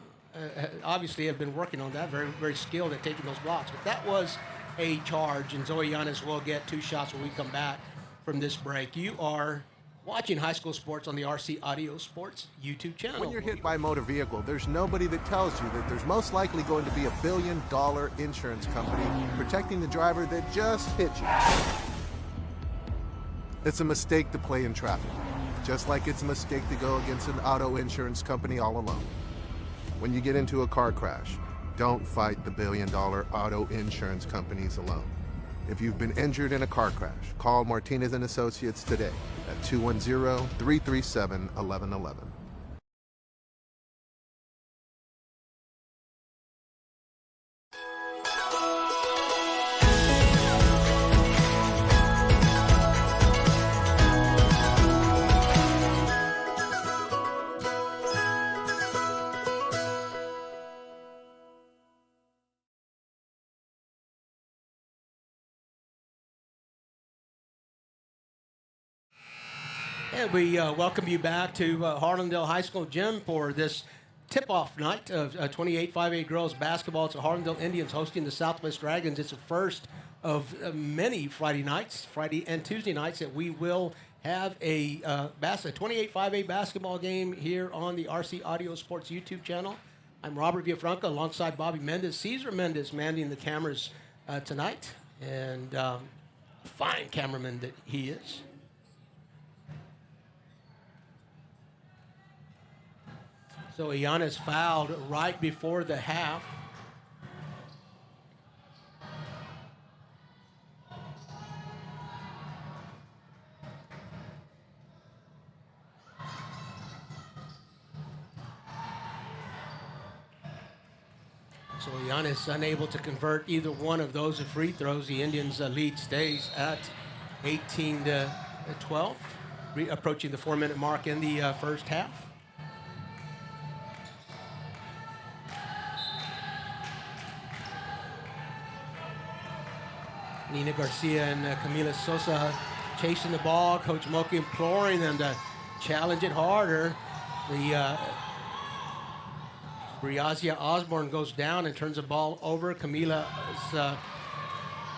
obviously have been working on that, very, very skilled at taking those blocks. But that was a charge, and Zoe Yanez will get 2 shots when we come back from this break. You are watching high school sports on the RC Audio Sports YouTube channel. When you're hit by a motor vehicle, there's nobody that tells you that there's most likely going to be a $1 billion insurance company protecting the driver that just hit you. It's a mistake to play in traffic, just like it's a mistake to go against an auto insurance company all alone. When you get into a car crash, don't fight the $1 billion auto insurance companies alone. If you've been injured in a car crash, call Martinez & Associates today at 210-337-1111. And we welcome you back to Harlandale High School Gym for this tip-off night of 28 5A girls basketball. It's the Harlandale Indians hosting the Southwest Dragons. It's the first of many Friday and Tuesday nights that we will have a 28 5A basketball game here on the RC Audio Sports YouTube channel. I'm Robert Villafranca alongside Bobby Mendez. Cesar Mendez manning the cameras tonight, and fine cameraman that he is. So Giannis fouled right before the half. So Giannis unable to convert either one of those free throws. The Indians' lead stays at 18-12, approaching the 4-minute mark in the first half. Nina Garcia and Camila Sosa chasing the ball. Coach Moki imploring them to challenge it harder. The Briazia Osborne goes down and turns the ball over. Camila is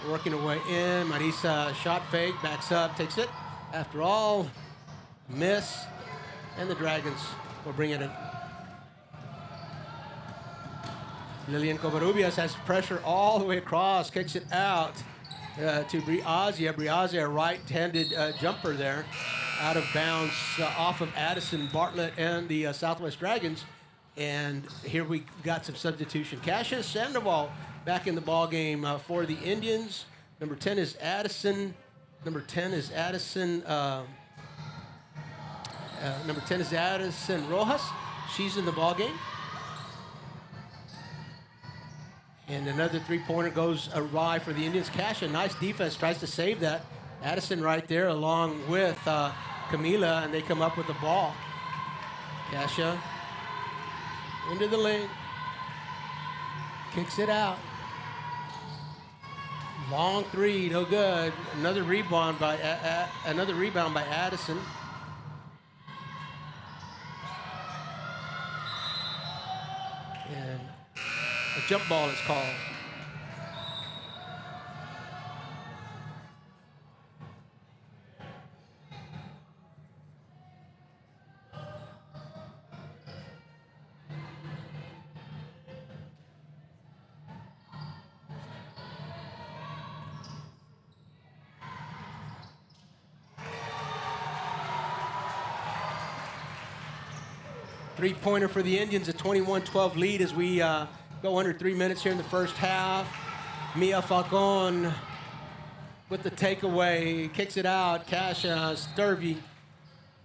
working her way in. Marisa shot fake, backs up, takes it. After all, miss, and the Dragons will bring it in. Lilian Covarrubias has pressure all the way across, kicks it out to Briazia. Briazia, a right-handed jumper there, out of bounds off of Addison Bartlett and the Southwest Dragons. And here we got some substitution. Kasia Sandoval back in the ball game for the Indians. Number 10 is Addison. Number 10 is Addison Rojas. She's in the ball game. And another three-pointer goes awry for the Indians. Kasia, nice defense, tries to save that. Addison right there along with Camila, and they come up with the ball. Kasia into the lane, kicks it out. Long three, no good. Another rebound by Addison. And a jump ball is called. Three-pointer for the Indians, a 21-12 lead as we go under 3 minutes here in the first half. Mia Falcon with the takeaway, kicks it out. Kasia Sturvey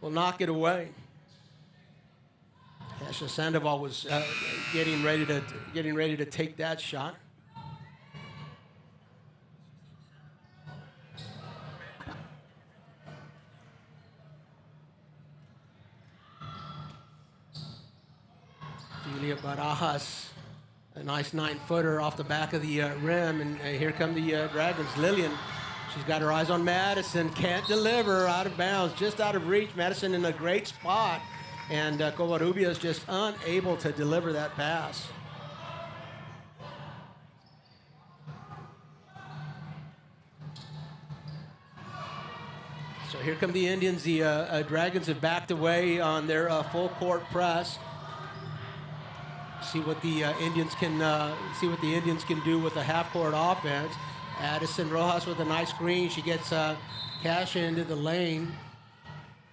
will knock it away. Kasia Sandoval was getting ready to take that shot. Julia Barajas, a nice 9-footer off the back of the rim, and here come the Dragons. Lillian, she's got her eyes on Madison, can't deliver, out of bounds, just out of reach. Madison in a great spot, and Covarrubias is just unable to deliver that pass. So here come the Indians. The Dragons have backed away on their full court press. See what the Indians can do with a half-court offense. Addison Rojas with a nice screen. She gets Kasia into the lane.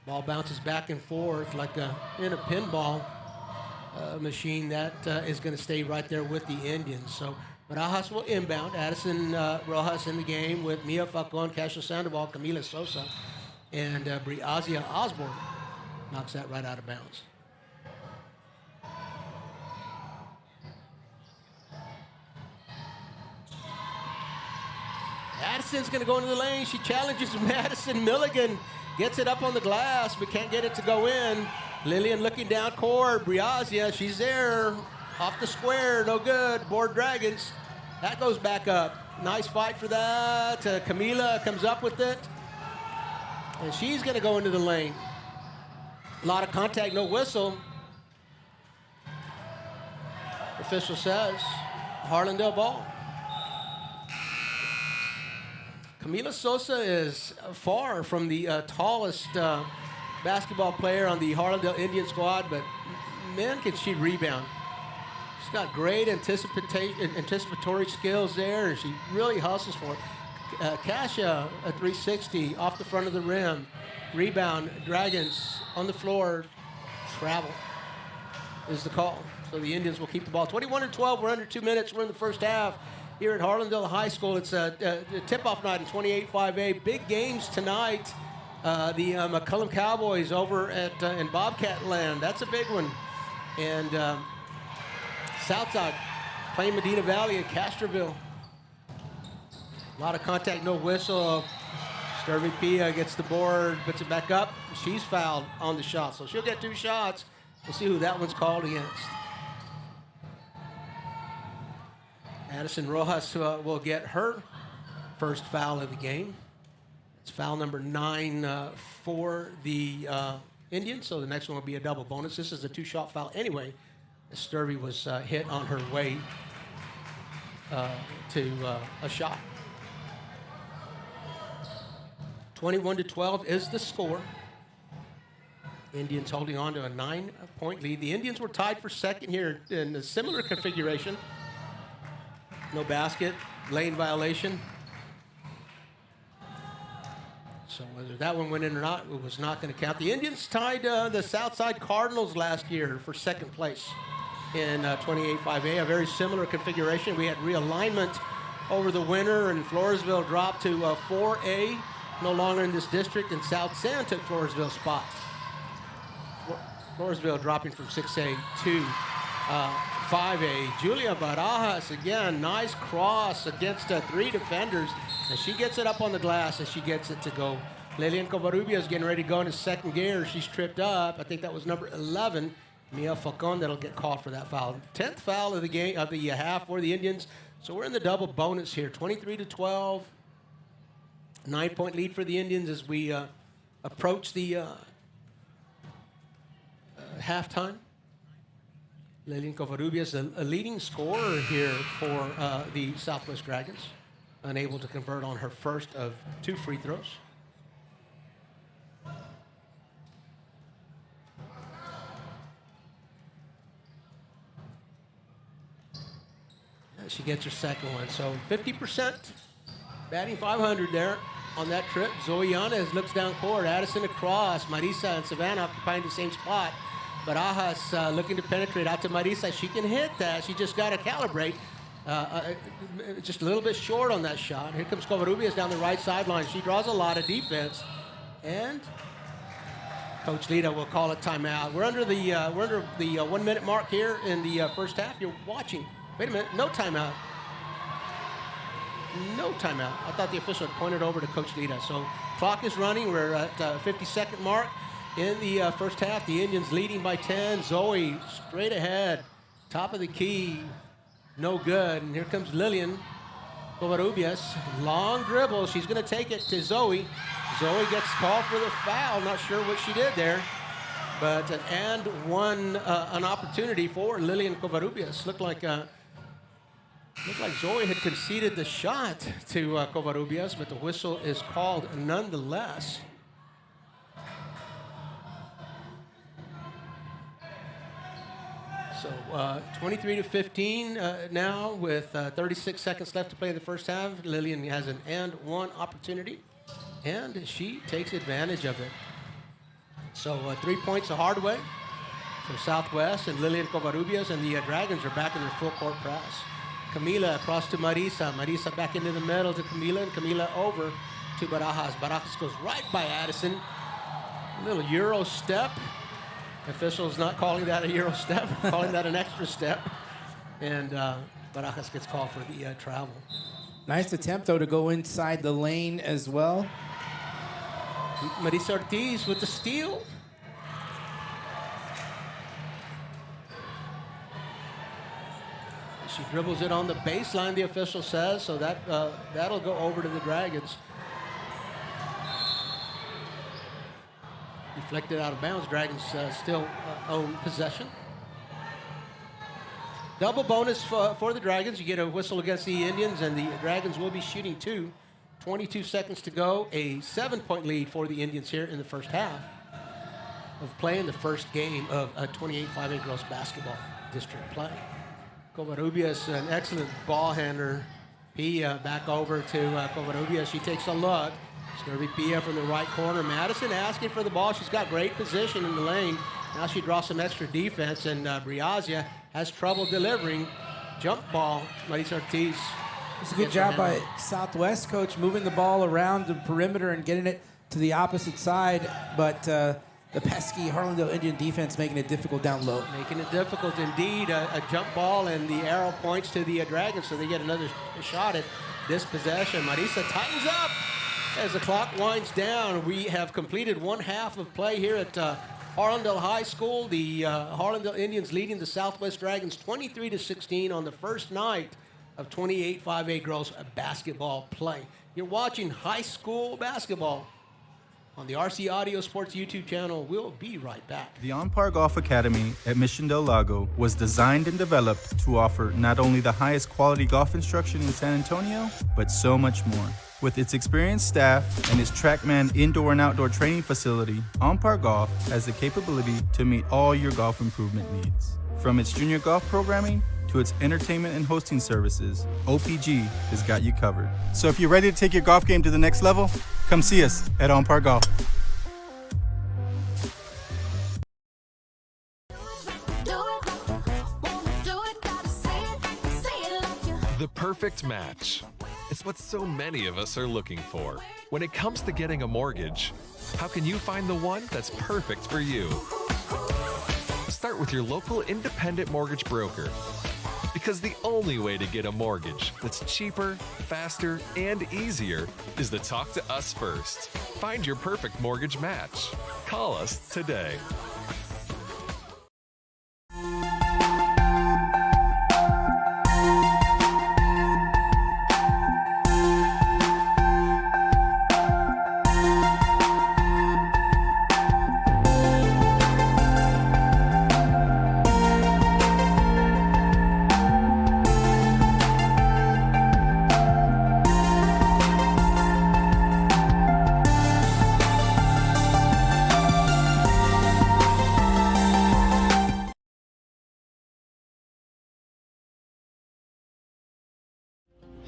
Ball bounces back and forth like in a pinball machine. That is going to stay right there with the Indians. So Barajas will inbound. Addison Rojas in the game with Mia Falcon, Kasia Sandoval, Camila Sosa, and Briazia Osborne knocks that right out of bounds. Addison's going to go into the lane. She challenges Madison. Milligan gets it up on the glass, but can't get it to go in. Lillian looking down court. Briazia, she's there. Off the square, no good. Board Dragons. That goes back up. Nice fight for that. Camila comes up with it. And she's going to go into the lane. A lot of contact, no whistle. Official says Harlandale ball. Camila Sosa is far from the tallest basketball player on the Harlandale Indian squad, but man, can she rebound. She's got great anticipatory skills there, and she really hustles for it. Kasha, a 360 off the front of the rim. Rebound, Dragons on the floor. Travel is the call. So the Indians will keep the ball. 21-12, we're under 2 minutes. We're in the first half here at Harlandale High School. It's a tip-off night in 28-5A. Big games tonight. The McCullum Cowboys over at in Bobcat Land. That's a big one. And Southside playing Medina Valley and Castroville. A lot of contact, no whistle. Sturvey Pia gets the board, puts it back up. She's fouled on the shot, so she'll get 2 shots. We'll see who that one's called against. Addison Rojas will get her first foul of the game. It's foul number 9 for the Indians, so the next one will be a double bonus. This is a 2-shot foul anyway. Sturvey was hit on her way to a shot. 21-12 is the score. Indians holding on to a 9-point lead. The Indians were tied for second here in a similar configuration. No basket, lane violation. So whether that one went in or not, it was not going to count. The Indians tied the Southside Cardinals last year for second place in 28-5A, a very similar configuration. We had realignment over the winter, and Floresville dropped to 4A, no longer in this district, and South San took Floresville's spot. Floresville dropping from 6A to 5A. Julia Barajas, again, nice cross against 3 defenders, and she gets it up on the glass and she gets it to go. Lilian Covarrubia is getting ready to go into second gear. She's tripped up. I think that was number 11, Mia Falcon, that'll get called for that foul. 10th foul of the game of the half for the Indians. So we're in the double bonus here, 23-12. 9-point lead for the Indians as we approach the halftime. Lilian Covarrubia is a leading scorer here for the Southwest Dragons, unable to convert on her first of 2 free throws. And she gets her second one, so 50%, batting 500 there on that trip. Zoe Yanez looks down court, Addison across, Marisa and Savannah occupying the same spot. Barajas looking to penetrate out to Marisa. She can hit that. She just got to calibrate. Just a little bit short on that shot. Here comes Covarrubias down the right sideline. She draws a lot of defense. And Coach Lita will call it timeout. We're under the 1 minute mark here in the first half. You're watching. Wait a minute. No timeout. No timeout. I thought the official had pointed over to Coach Lita. So clock is running. We're at 50-second mark. In the first half, the Indians leading by 10. Zoe straight ahead, top of the key, no good. And here comes Lilian Covarrubias, long dribble. She's going to take it to Zoe. Zoe gets called for the foul. Not sure what she did there, but an opportunity for Lilian Covarrubias. Looked like Zoe had conceded the shot to Covarrubias, but the whistle is called nonetheless. So 23-15 now with 36 seconds left to play in the first half. Lillian has an and-one opportunity, and she takes advantage of it. So 3 points the hard way for Southwest, and Lilian Covarrubias and the Dragons are back in their full court press. Camila across to Marisa. Marisa back into the middle to Camila, and Camila over to Barajas. Barajas goes right by Addison. A little Euro step. Officials not calling that a Euro step, calling that an extra step. And Barajas gets called for the travel. Nice attempt, though, to go inside the lane as well. Marisa Ortiz with the steal. She dribbles it on the baseline, the official says, so that'll go over to the Dragons. Deflected out of bounds. Dragons still own possession. Double bonus for the Dragons. You get a whistle against the Indians, and the Dragons will be shooting two. 22 seconds to go. A 7-point lead for the Indians here in the first half of playing the first game of a 28 5A girls basketball district play. Covarrubias, an excellent ball handler. Pia back over to Covarrubias. She takes a look. It's going to be Pia from the right corner. Madison asking for the ball. She's got great position in the lane. Now she draws some extra defense, and Briazia has trouble delivering. Jump ball, Marisa Ortiz. It's a good job by Southwest, coach, moving the ball around the perimeter and getting it to the opposite side, but the pesky Harlandale Indian defense making it difficult down low. Making it difficult indeed. A jump ball, and the arrow points to the Dragons, so they get another shot at this possession. Marisa tightens up as the clock winds down. We have completed one half of play here at Harlandale High School. The Harlandale Indians leading the Southwest Dragons 23-16 on the first night of 28 5A girls basketball play. You're watching high school basketball on the RC Audio Sports YouTube channel. We'll be right back. The On Par Golf Academy at Mission Del Lago was designed and developed to offer not only the highest quality golf instruction in San Antonio, but so much more. With its experienced staff and its TrackMan indoor and outdoor training facility, On Par Golf has the capability to meet all your golf improvement needs. From its junior golf programming to its entertainment and hosting services, OPG has got you covered. So if you're ready to take your golf game to the next level, come see us at On Par Golf. The perfect match. It's what so many of us are looking for. When it comes to getting a mortgage, how can you find the one that's perfect for you? Start with your local independent mortgage broker. Because the only way to get a mortgage that's cheaper, faster, and easier is to talk to us first. Find your perfect mortgage match. Call us today.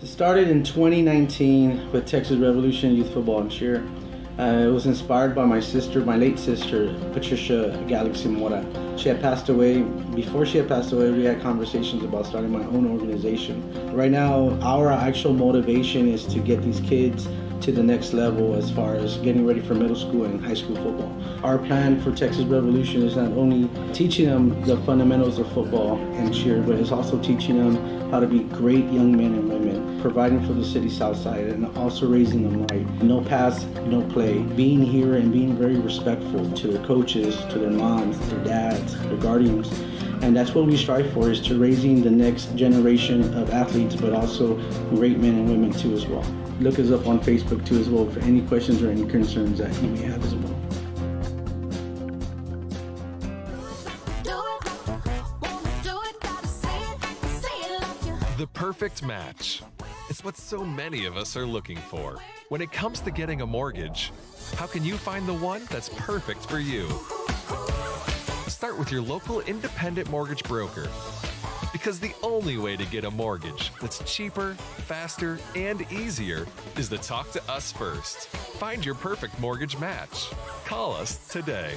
It started in 2019 with Texas Revolution Youth Football and Cheer. It was inspired by my sister, my late sister, Patricia Galaxy Mora. She had passed away. Before she had passed away, we had conversations about starting my own organization. Right now, our actual motivation is to get these kids to the next level as far as getting ready for middle school and high school football. Our plan for Texas Revolution is not only teaching them the fundamentals of football and cheer, but it's also teaching them how to be great young men and women, providing for the city south side and also raising them right. No pass, no play. Being here and being very respectful to their coaches, to their moms, their dads, their guardians. And that's what we strive for, is to raising the next generation of athletes, but also great men and women too as well. Look us up on Facebook too as well for any questions or any concerns that you may have as well. The perfect match. It's what so many of us are looking for. When it comes to getting a mortgage, how can you find the one that's perfect for you? Start with your local independent mortgage broker. Because the only way to get a mortgage that's cheaper, faster, and easier is to talk to us first. Find your perfect mortgage match. Call us today.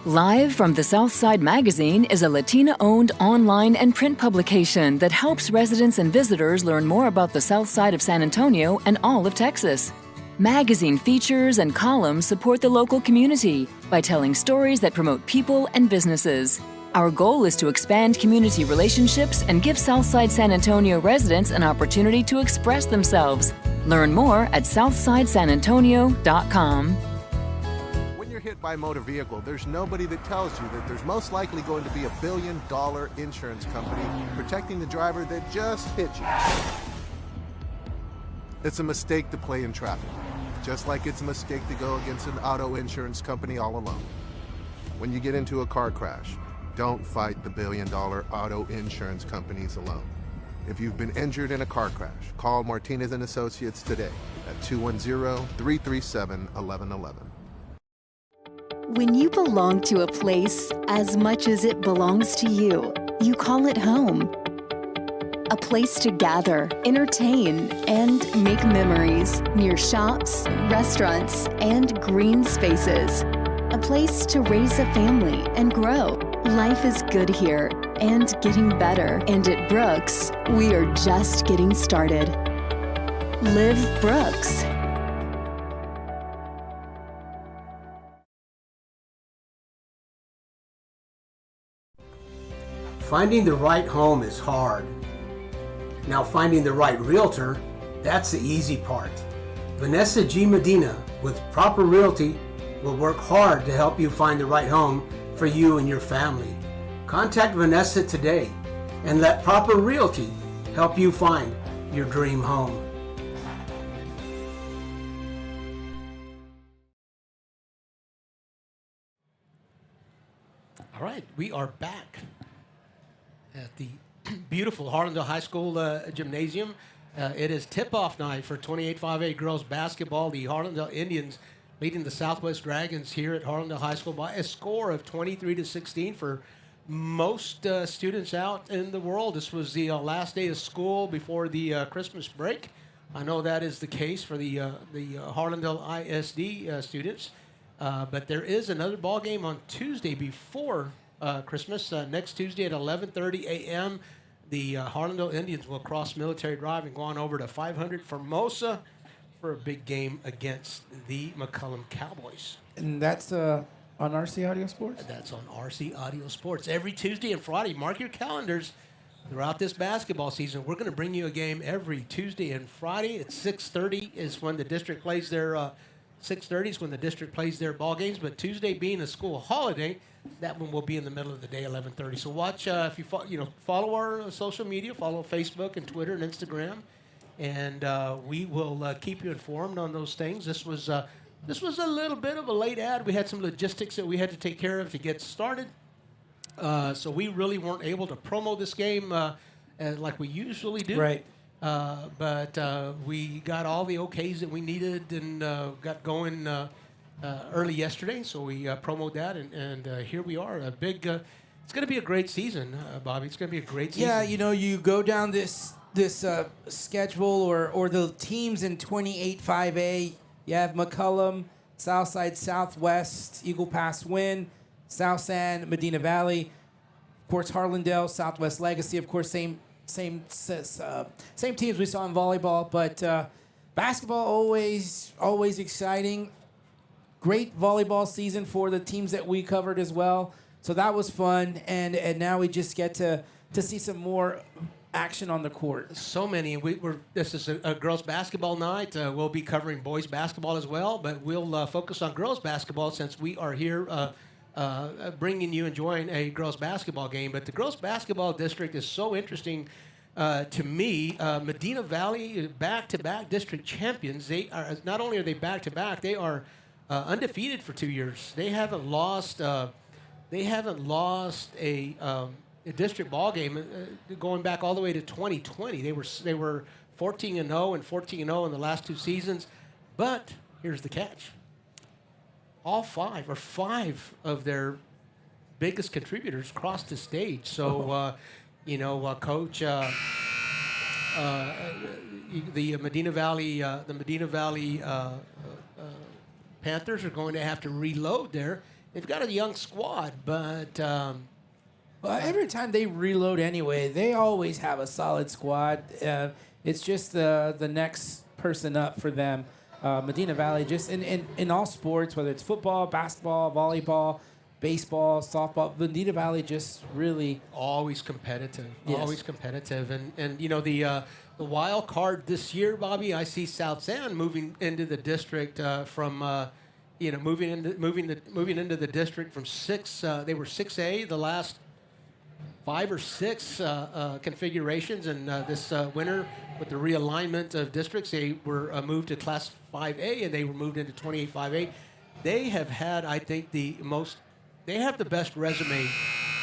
Live from the Southside Magazine is a Latina-owned online and print publication that helps residents and visitors learn more about the South Side of San Antonio and all of Texas. Magazine features and columns support the local community by telling stories that promote people and businesses. Our goal is to expand community relationships and give Southside San Antonio residents an opportunity to express themselves. Learn more at southsidesanantonio.com. Hit by a motor vehicle, there's nobody that tells you that there's most likely going to be $1 billion insurance company protecting the driver that just hit you. It's a mistake to play in traffic, just like it's a mistake to go against an auto insurance company all alone. When you get into a car crash, don't fight the billion-dollar auto insurance companies alone. If you've been injured in a car crash, call Martinez and Associates today at 210-337-1111. When you belong to a place as much as it belongs to you, you call it home. A place to gather, entertain, and make memories near shops, restaurants, and green spaces. A place to raise a family and grow. Life is good here and getting better. And at Brooks, we are just getting started. Live Brooks. Finding the right home is hard. Now finding the right realtor, that's the easy part. Vanessa G. Medina with Proper Realty will work hard to help you find the right home for you and your family. Contact Vanessa today and let Proper Realty help you find your dream home. All right, we are back at the beautiful Harlandale High School gymnasium. It is tip-off night for 28-5A girls basketball. The Harlandale Indians leading the Southwest Dragons here at Harlandale High School by a score of 23-16 for most students out in the world. This was the last day of school before the Christmas break. I know that is the case for the Harlandale ISD students. But there is another ball game on Tuesday before Christmas. Next Tuesday at 11:30 a.m., the Harlandale Indians will cross Military Drive and go on over to 500 Formosa for a big game against the McCullum Cowboys. And that's on RC Audio Sports? That's on RC Audio Sports. Every Tuesday and Friday, mark your calendars throughout this basketball season. We're going to bring you a game every Tuesday and Friday. At 6:30 is when the district plays their 6:30 is when the district plays their ball games, but Tuesday being a school holiday, that one will be in the middle of the day, 11:30. So watch if you follow our social media, follow Facebook and Twitter and Instagram, and we will keep you informed on those things. This was a little bit of a late ad. We had some logistics that we had to take care of to get started, so we really weren't able to promo this game like we usually do. Right. But we got all the okays that we needed and got going early yesterday, so we promoted that, and here we are. A big, it's going to be a great season, Bobby. It's going to be a great season. Yeah, you go down this schedule or the teams in 28-5A. You have McCullum, Southside Southwest, Eagle Pass Win, South San, Medina Valley, of course Harlandale, Southwest Legacy, of course same teams we saw in volleyball, but basketball always exciting. Great volleyball season for the teams that we covered as well. So that was fun, and now we just get to see some more action on the court. So many. This is a girls basketball night. We'll be covering boys basketball as well, but we'll focus on girls basketball since we are here bringing you enjoying a girls basketball game. But the girls basketball district is so interesting to me. Medina Valley, back-to-back district champions. They are not only are they back-to-back, they are undefeated for 2 years. They haven't lost. They haven't lost a district ball game going back all the way to 2020. They were 14-0 and 14-0 in the last two seasons. But here's the catch. All five of their biggest contributors crossed the stage. So, Coach, the Medina Valley Panthers are going to have to reload there. They've got a young squad, but every time they reload anyway, they always have a solid squad. It's just the next person up for them. Medina Valley, just in all sports, whether it's football, basketball, volleyball, baseball, softball, Medina Valley just really always competitive. Yes. Always competitive, and the wild card this year, Bobby. I see South San moving into the district from moving into the district from 6. They were 6A the last 5 or 6 configurations, and this winter with the realignment of districts. They were moved to Class 5A, and they were moved into 28-5A. They have had, I think, they have the best resume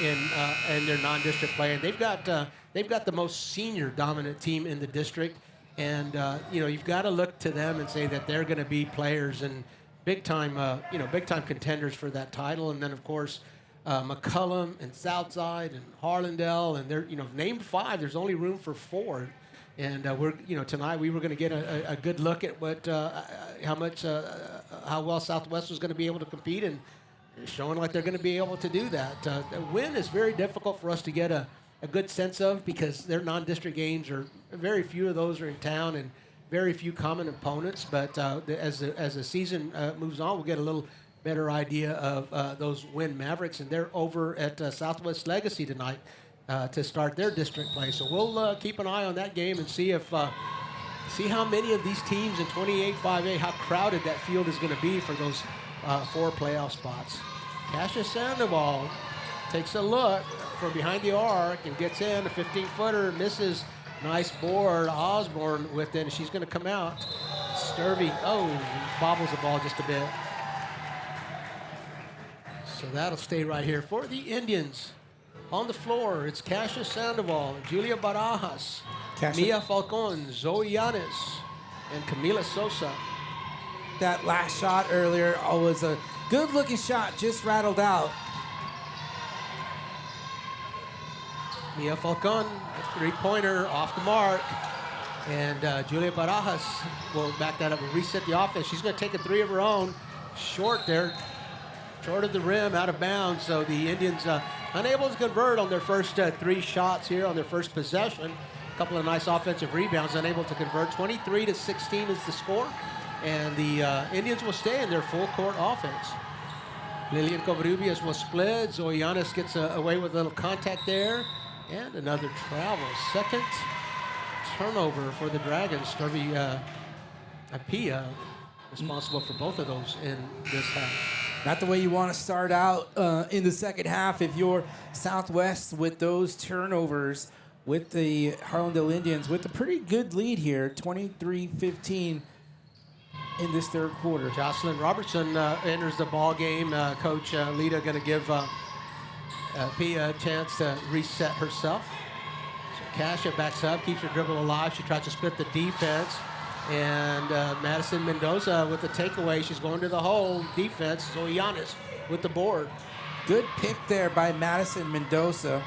in their non-district play, and they've got the most senior dominant team in the district. And you've got to look to them and say that they're going to be players and big time contenders for that title. And then of course McCullum and Southside and Harlandale, and they're named 5. There's only room for 4. And tonight we were going to get a good look at how well Southwest was going to be able to compete, and showing like they're going to be able to do that. The win is very difficult for us to get a good sense of, because their non-district games are very few of those are in town and very few common opponents. But as the season moves on, we'll get a little better idea of those Win Mavericks, and they're over at Southwest Legacy tonight to start their district play. So we'll keep an eye on that game and see how many of these teams in 28-5A, how crowded that field is going to be for those 4 playoff spots. Kasia Sandoval takes a look from behind the arc and gets in a 15-footer, misses. Nice board. Osborne with it, and she's going to come out. Sturvey, bobbles the ball just a bit. So that'll stay right here for the Indians. On the floor, it's Kasia Sandoval, Julia Barajas, Mia Falcon, Zoe Yanis, and Camila Sosa. That last shot earlier was a good-looking shot, just rattled out. Mia Falcon, three-pointer off the mark. And Julia Barajas will back that up and reset the offense. She's going to take a 3 of her own. Short there. Short of the rim, out of bounds. So the Indians unable to convert on their first 3 shots here on their first possession. A couple of nice offensive rebounds, unable to convert. 23-16 is the score. And the Indians will stay in their full court offense. Lilian Covarrubias will split. Zoyanis gets away with a little contact there. And another travel. Second turnover for the Dragons. Sturvey Apia responsible for both of those in this half. Not the way you want to start out in the second half if you're Southwest with those turnovers with the Harlandale Indians with a pretty good lead here, 23-15 in this third quarter. Jocelyn Robertson enters the ball game. Coach Lita going to give Pia a chance to reset herself. So Kasia backs up, keeps her dribble alive. She tries to split the defense. And Madison Mendoza with the takeaway. She's going to the hole. Defense. So Giannis with the board. Good pick there by Madison Mendoza.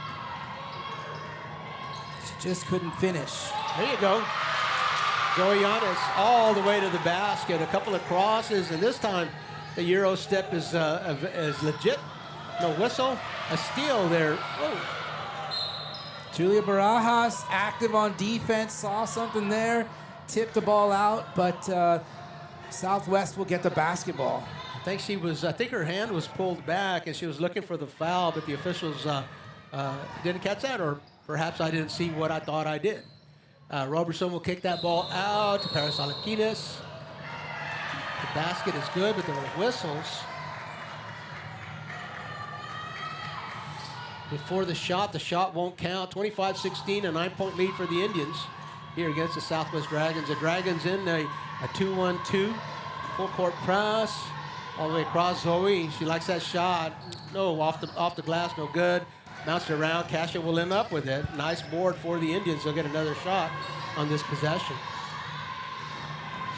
She just couldn't finish. There you go. Zoe Giannis all the way to the basket. A couple of crosses, and this time the Euro step is legit. No whistle. A steal there. Oh. Julia Barajas active on defense. Saw something there. Tipped the ball out, but Southwest will get the basketball. I think her hand was pulled back, and she was looking for the foul, but the officials didn't catch that, or perhaps I didn't see what I thought I did. Robertson will kick that ball out to Paris Alaquines. The basket is good, but there were whistles. Before the shot won't count. 25-16, a 9-point lead for the Indians here against the Southwest Dragons. The Dragons in a 2-1-2, full court press, all the way across. Zoe, she likes that shot. No, off the glass, no good. Bounced around. Kasia will end up with it. Nice board for the Indians. They'll get another shot on this possession.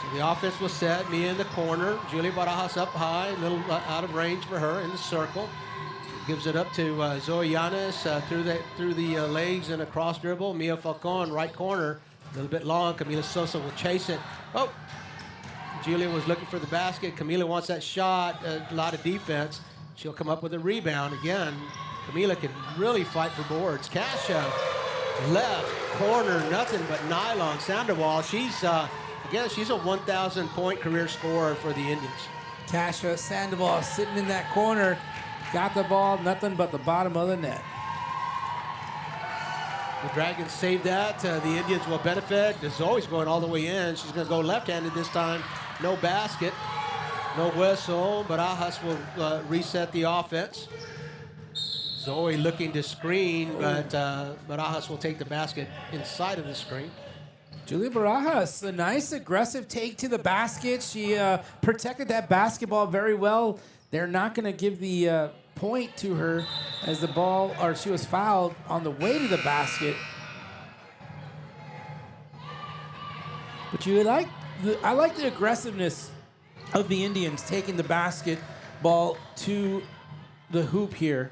So the offense was set. Mia in the corner. Julia Barajas up high, a little out of range for her in the circle. Gives it up to Zoe Yanis through the legs and a cross dribble. Mia Falcon, right corner. A little bit long. Camila Sosa will chase it. Oh, Julia was looking for the basket. Camila wants that shot. A lot of defense. She'll come up with a rebound again. Camila can really fight for boards. Kasia, left corner, nothing but nylon. Sandoval, she's a 1,000-point career scorer for the Indians. Kasia Sandoval sitting in that corner. Got the ball, nothing but the bottom of the net. The Dragons save that. The Indians will benefit. Zoe's going all the way in. She's going to go left-handed this time. No basket, no whistle. Barajas will reset the offense. Zoe looking to screen, but Barajas will take the basket inside of the screen. Julia Barajas, a nice aggressive take to the basket. She protected that basketball very well. They're not going to give the point to her as the ball, or she was fouled on the way to the basket. But I like the aggressiveness of the Indians taking the basketball to the hoop here.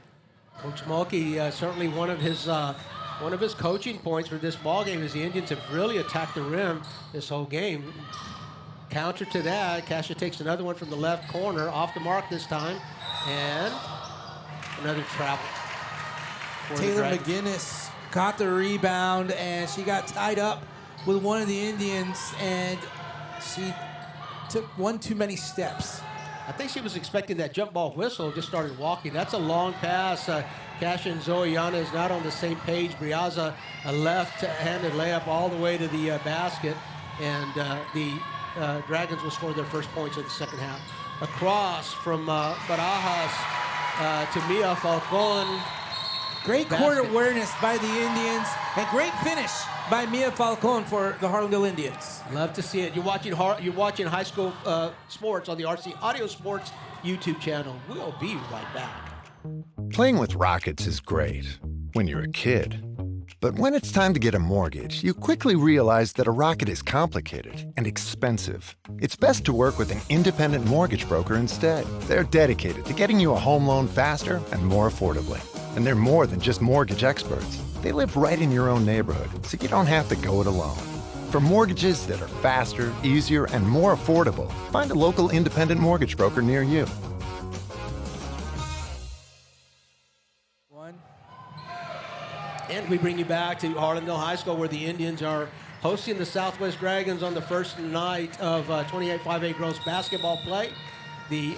Coach Mulkey, certainly one of his coaching points for this ball game is the Indians have really attacked the rim this whole game. Counter to that, Kasha takes another one from the left corner, off the mark this time, and another travel. Taylor McGinnis caught the rebound, and she got tied up with one of the Indians, and she took one too many steps. I think she was expecting that jump ball whistle, just started walking. That's a long pass. Kasha and Zoe Yana is not on the same page. Briaza, a left-handed layup all the way to the basket, and the Dragons will score their first points of the second half. Across from Barajas to Mia Falcon. Great court awareness by the Indians, and great finish by Mia Falcon for the Harlandale Indians. Love to see it. You're watching high school sports on the RC Audio Sports YouTube channel. We'll be right back. Playing with rockets is great when you're a kid. But when it's time to get a mortgage, you quickly realize that a rocket is complicated and expensive. It's best to work with an independent mortgage broker instead. They're dedicated to getting you a home loan faster and more affordably. And they're more than just mortgage experts. They live right in your own neighborhood, so you don't have to go it alone. For mortgages that are faster, easier, and more affordable, find a local independent mortgage broker near you. And we bring you back to Harlandale High School, where the Indians are hosting the Southwest Dragons on the first night of 28 5A girls basketball play. The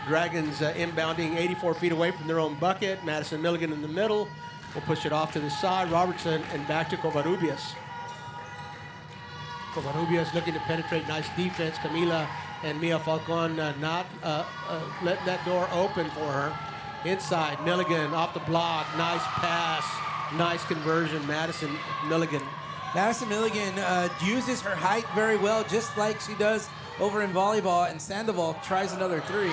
Dragons inbounding 84 feet away from their own bucket. Madison Milligan in the middle will push it off to the side. Robertson and back to Covarrubias. Covarrubias looking to penetrate. Nice defense. Camila and Mia Falcon not letting that door open for her. Inside, Milligan off the block. Nice pass. Nice conversion, Madison Milligan. Madison Milligan uses her height very well, just like she does over in volleyball, and Sandoval tries another three.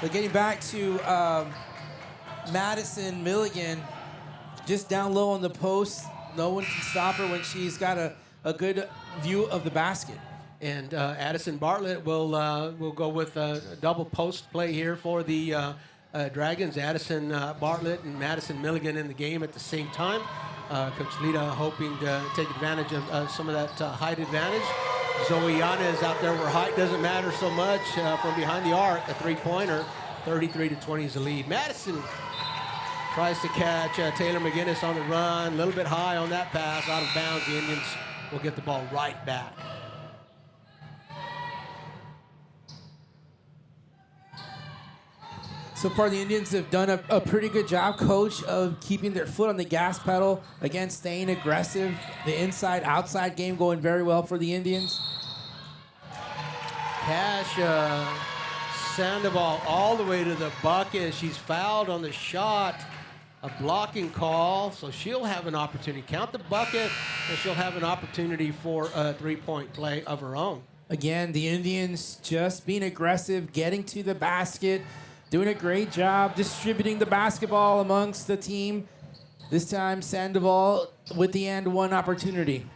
But getting back to Madison Milligan, just down low on the post. No one can stop her when she's got a good view of the basket. And Addison Bartlett will go with a double post play here for the Dragons. Addison Bartlett and Madison Milligan in the game at the same time. Coach Lita hoping to take advantage of some of that height advantage. Zoe Yana is out there where height doesn't matter so much from behind the arc. A three-pointer, 33-20 is the lead. Madison tries to catch Taylor McGinnis on the run. A little bit high on that pass, out of bounds. The Indians will get the ball right back. So far, the Indians have done a pretty good job, Coach, of keeping their foot on the gas pedal, again, staying aggressive. The inside-outside game going very well for the Indians. Cash Sandoval all the way to the bucket. She's fouled on the shot. A blocking call, so she'll have an opportunity. Count the bucket, and she'll have an opportunity for a three-point play of her own. Again, the Indians just being aggressive, getting to the basket, doing a great job distributing the basketball amongst the team. This time, Sandoval with the and one opportunity.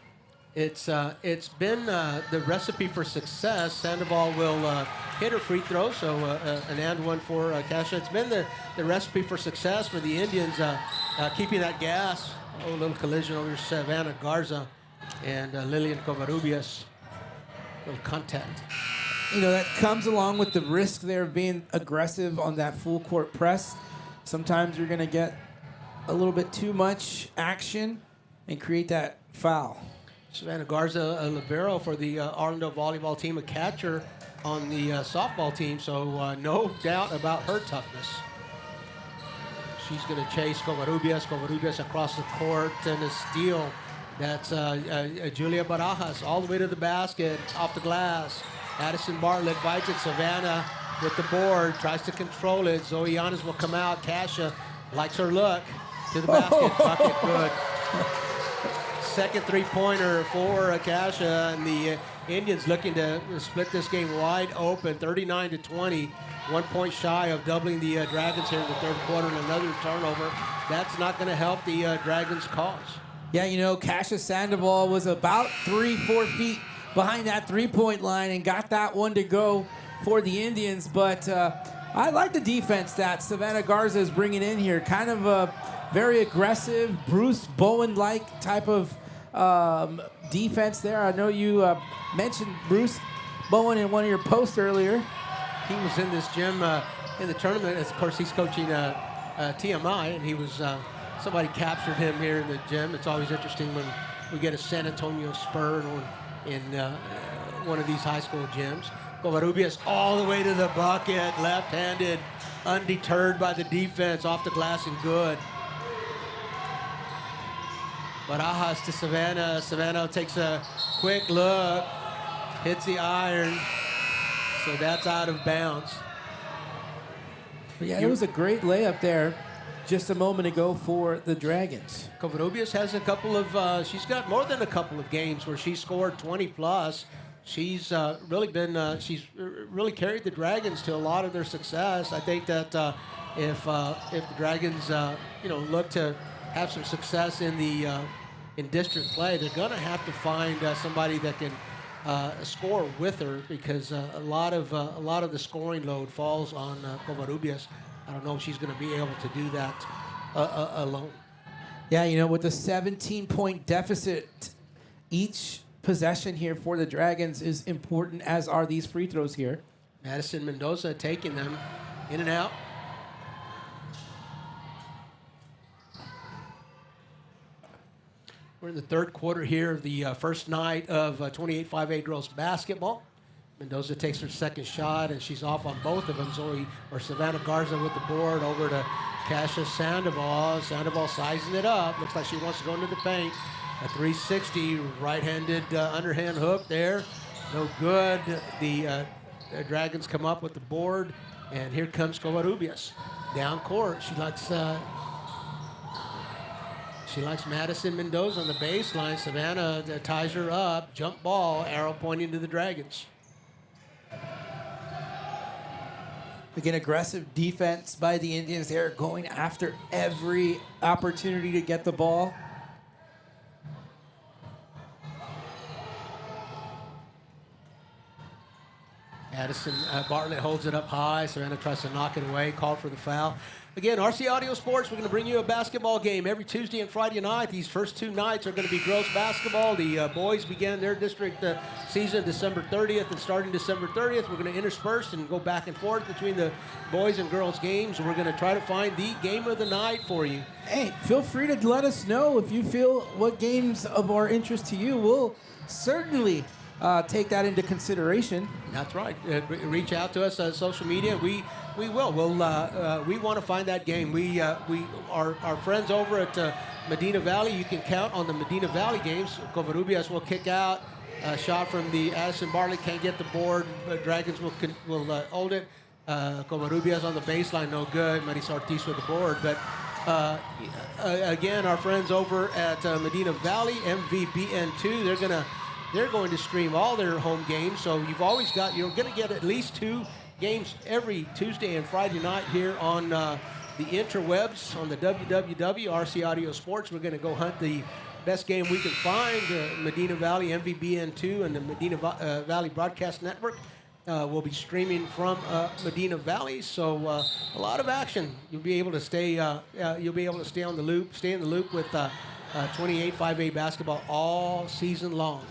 It's been the recipe for success. Sandoval will hit her free throw, so an and one for Kasha. It's been the recipe for success for the Indians, keeping that gas. Oh, a little collision over Savannah Garza and Lillian Covarrubias. Little contact. You know, that comes along with the risk there of being aggressive on that full court press. Sometimes you're going to get a little bit too much action and create that foul. Savannah Garza, a libero for the Harlandale volleyball team, a catcher on the softball team, so no doubt about her toughness. She's going to chase Covarrubias across the court, and a steal. That's Julia Barajas all the way to the basket, off the glass. Addison Bartlett fights it. Savannah with the board, tries to control it. Zoe Yanes will come out. Kasha likes her look to the basket. Bucket good. Second three-pointer for Kasha, and the Indians looking to split this game wide open, 39-20. 1 point shy of doubling the Dragons here in the third quarter, and another turnover. That's not going to help the Dragons' cause. Yeah, you know, Kasha Sandoval was about 3-4 feet behind that three-point line and got that one to go for the Indians. But I like the defense that Savannah Garza is bringing in here. Kind of a very aggressive, Bruce Bowen-like type of defense there. I know you mentioned Bruce Bowen in one of your posts earlier. He was in this gym in the tournament. Of course, he's coaching TMI, and he was somebody captured him here in the gym. It's always interesting when we get a San Antonio Spur in one of these high school gyms. Covarrubias all the way to the bucket, left-handed, undeterred by the defense, off the glass and good. Barajas to Savannah. Savannah takes a quick look, hits the iron. So that's out of bounds. Yeah, it was a great layup there just a moment ago for the Dragons. Covarrubias has a couple of, she's got more than a couple of games where she scored 20 plus. She's really been, she's really carried the Dragons to a lot of their success. I think that if the Dragons, look to have some success in the in district play, they're going to have to find somebody that can score with her, because a lot of the scoring load falls on Covarrubias. I don't know if she's going to be able to do that alone. Yeah, you know, with a 17-point deficit, each possession here for the Dragons is important, as are these free throws here. Madison Mendoza taking them in and out. We're in the third quarter here of the first night of 28-5A girls basketball. Mendoza takes her second shot, and she's off on both of them. Savannah Garza with the board over to Kasha Sandoval. Sandoval sizing it up. Looks like she wants to go into the paint. A 360 right-handed underhand hook there. No good. The Dragons come up with the board, and here comes Covarrubias. Down court. She likes Madison Mendoza on the baseline. Savannah ties her up. Jump ball, arrow pointing to the Dragons. Again, aggressive defense by the Indians. They're going after every opportunity to get the ball. Addison Bartlett holds it up high. Savannah tries to knock it away. Called for the foul. Again, RC Audio Sports, we're going to bring you a basketball game every Tuesday and Friday night. These first two nights are going to be girls basketball. The boys began their district season December 30th, and starting December 30th, we're going to intersperse and go back and forth between the boys and girls games. We're going to try to find the game of the night for you. Hey, feel free to let us know if you feel what games of our interest to you. We'll certainly take that into consideration. That's right. Reach out to us on social media. We will. We want to find that game. Our friends over at Medina Valley. You can count on the Medina Valley games. Covarrubias will kick out. Shot from the Addison Bartlett, can't get the board. Dragons will hold it. Covarrubias on the baseline, no good. Marisa Ortiz with the board. But again, our friends over at Medina Valley, MVBN2, they're going to stream all their home games. So you're going to get at least two games every Tuesday and Friday night here on the interwebs, on the RC Audio Sports. We're going to go hunt the best game we can find. Medina Valley, MVBN2, and the Medina Valley Broadcast Network will be streaming from Medina Valley. So a lot of action. You'll be able to stay. You'll be able to stay in the loop with 28-5A basketball all season long.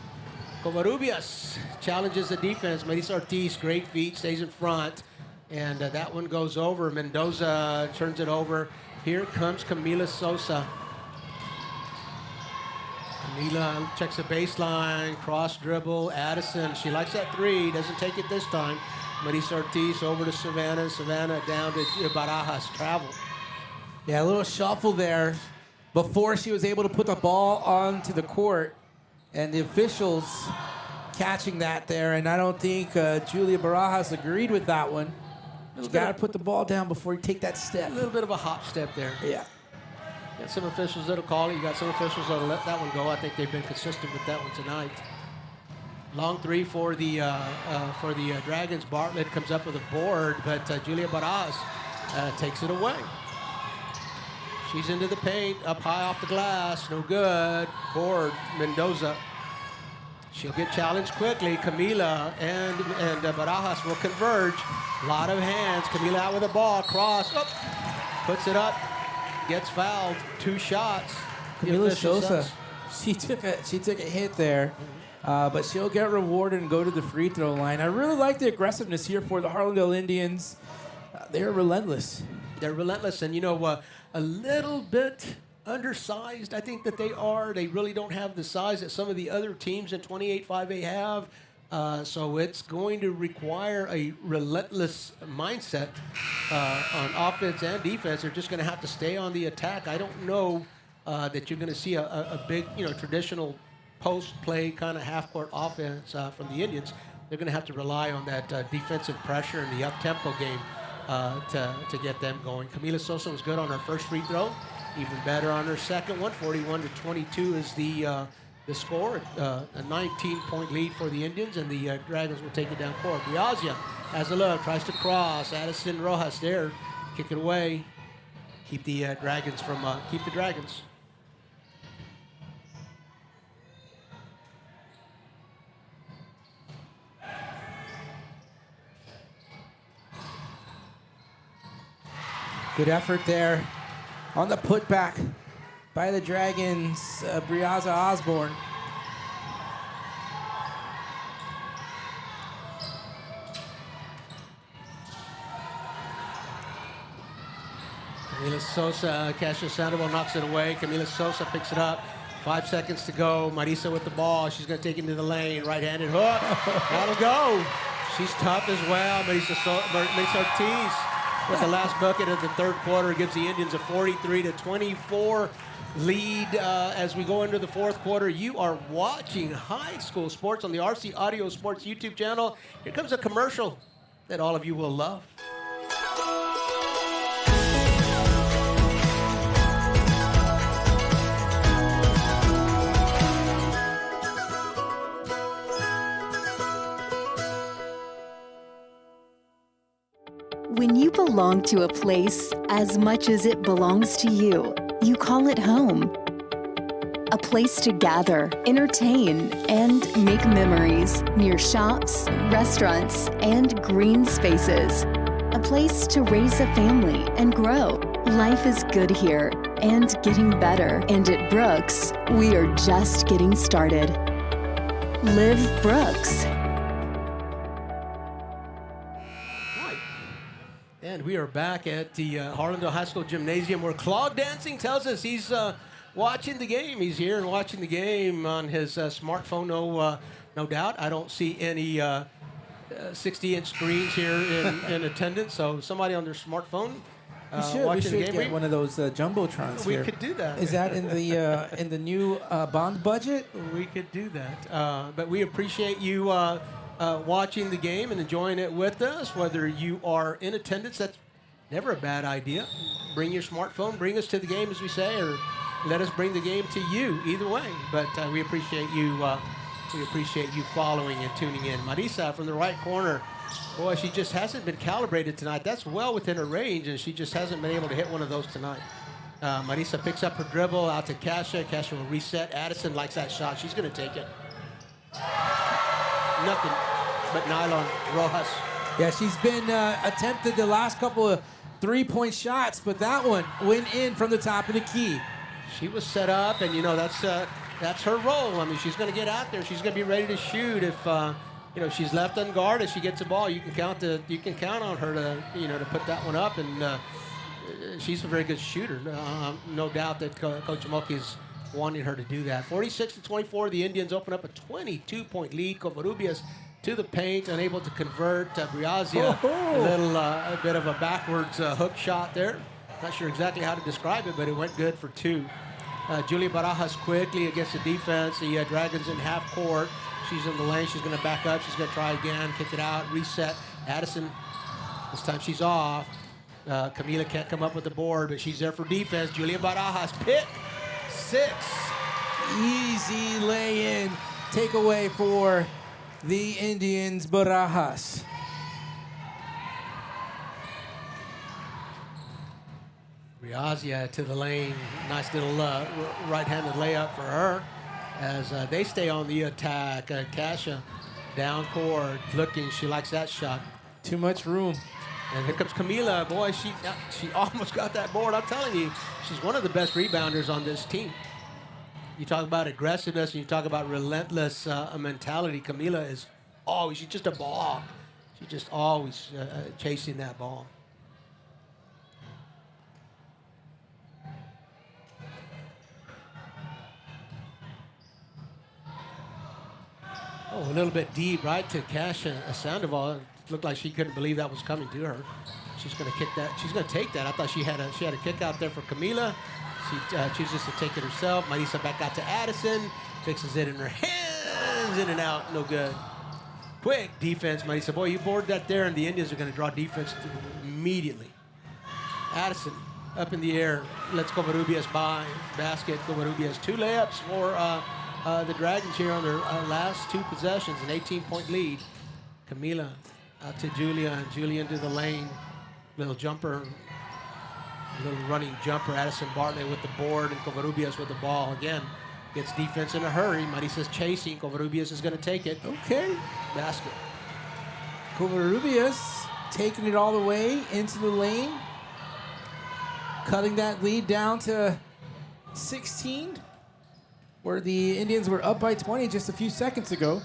Covarrubias challenges the defense. Marisa Ortiz, great feet, stays in front. And that one goes over. Mendoza turns it over. Here comes Camila Sosa. Camila checks the baseline, cross dribble. Addison, she likes that three, doesn't take it this time. Marisa Ortiz over to Savannah. Savannah down to Barajas. Travel. Yeah, a little shuffle there before she was able to put the ball onto the court. And the officials catching that there, and I don't think Julia Barajas agreed with that one. You got to put the ball down before you take that step. A little bit of a hop step there. Yeah. You got some officials that'll call it. You got some officials that'll let that one go. I think they've been consistent with that one tonight. Long three for the Dragons. Bartlett comes up with a board, but Julia Barajas takes it away. She's into the paint, up high off the glass, no good. Board, Mendoza. She'll get challenged quickly. Camila and Barajas will converge. A lot of hands. Camila out with the ball, cross, puts it up, gets fouled. 2 shots. Camila Sosa, she took a hit there. But she'll get rewarded and go to the free throw line. I really like the aggressiveness here for the Harlandale Indians. They're relentless. They're relentless, and a little bit undersized. I think that they are. They really don't have the size that some of the other teams in 28-5A have. So it's going to require a relentless mindset on offense and defense. They're just going to have to stay on the attack. I don't know that you're going to see a big, traditional post-play kind of half-court offense from the Indians. They're going to have to rely on that defensive pressure and the up-tempo game to get them going. Camila Sosa was good on her first free throw, even better on her second one. 41-22 is the score. A 19-point lead for the Indians, and the Dragons will take it down court. Biazia has a look, tries to cross. Addison Rojas there, kick it away. Keep the Dragons. Good effort there on the putback by the Dragons, Briaza Osborne. Camila Sosa, Casia Sandoval knocks it away. Camila Sosa picks it up. 5 seconds to go. Marisa with the ball. She's going to take it into the lane. Right-handed hook. That'll go. She's tough as well. Marisa Ortiz with the last bucket of the third quarter gives the Indians a 43-24 lead as we go into the fourth quarter. You are watching high school sports on the RC Audio Sports YouTube channel. Here comes a commercial that all of you will love. When you belong to a place as much as it belongs to you, you call it home. A place to gather, entertain, and make memories near shops, restaurants, and green spaces. A place to raise a family and grow. Life is good here and getting better. And at Brooks, we are just getting started. Live Brooks. And we are back at the Harlandale High School Gymnasium where Claude Dancing tells us he's watching the game. He's here and watching the game on his smartphone, no doubt. I don't see any 60-inch screens here in attendance, so somebody on their smartphone we should get one of those jumbotrons here. We could do that. Is that in the new bond budget? We could do that. But we appreciate you watching the game and enjoying it with us. Whether you are in attendance, that's never a bad idea. Bring your smartphone, bring us to the game, as we say, or let us bring the game to you. Either way, but we appreciate you. We appreciate you following and tuning in. Marisa from the right corner. Boy, she just hasn't been calibrated tonight. That's well within her range, and she just hasn't been able to hit one of those tonight. Marisa picks up her dribble out to Kasia. Kasia will reset. Addison likes that shot. She's going to take it. Nothing but nylon. Rojas. Yeah, she's been attempted the last couple of three-point shots, but that one went in from the top of the key. She was set up, and that's her role. I mean, she's going to get out there. She's going to be ready to shoot. If she's left unguarded, she gets the ball. You can count on her to put that one up, and she's a very good shooter. No doubt that Coach Moki is wanting her to do that. 46-24, the Indians open up a 22-point lead. Covarrubias to the paint, unable to convert. Briazia, a bit of a backwards hook shot there. Not sure exactly how to describe it, but it went good for two. Julia Barajas quickly against the defense. The Dragons in half court. She's in the lane. She's going to back up. She's going to try again, kick it out, reset. Addison This time she's off. Camila can't come up with the board, but she's there for defense. Julia Barajas, pick 6. Easy lay-in takeaway for the Indians, Barajas. Riazia to the lane. Nice little right-handed layup for her as they stay on the attack. Kasha down court looking. She likes that shot. Too much room. And here comes Camila. Boy, she almost got that board. I'm telling you, she's one of the best rebounders on this team. You talk about aggressiveness and you talk about relentless mentality. Camila is always, she's just a ball hawk. She's just always chasing that ball. Oh, a little bit deep, right, to Kasha Sandoval. It looked like she couldn't believe that was coming to her. She's going to kick that. She's going to take that. I thought she had a kick out there for Camila. She chooses to take it herself. Marisa back out to Addison. Fixes it in her hands. In and out. No good. Quick defense, Marisa. Boy, you board that there, and the Indians are going to draw defense immediately. Addison up in the air. Let's Covarrubias by basket. Covarrubias 2 layups for the Dragons here on their last 2 possessions. An 18-point lead. Camila out to Julia, and Julia into the lane. Little jumper. A little running jumper. Addison Bartlett with the board, and Covarrubias with the ball. Again, gets defense in a hurry. Marisa's chasing. Covarrubias is going to take it. Okay. Basket. Covarrubias taking it all the way into the lane. Cutting that lead down to 16, where the Indians were up by 20 just a few seconds ago.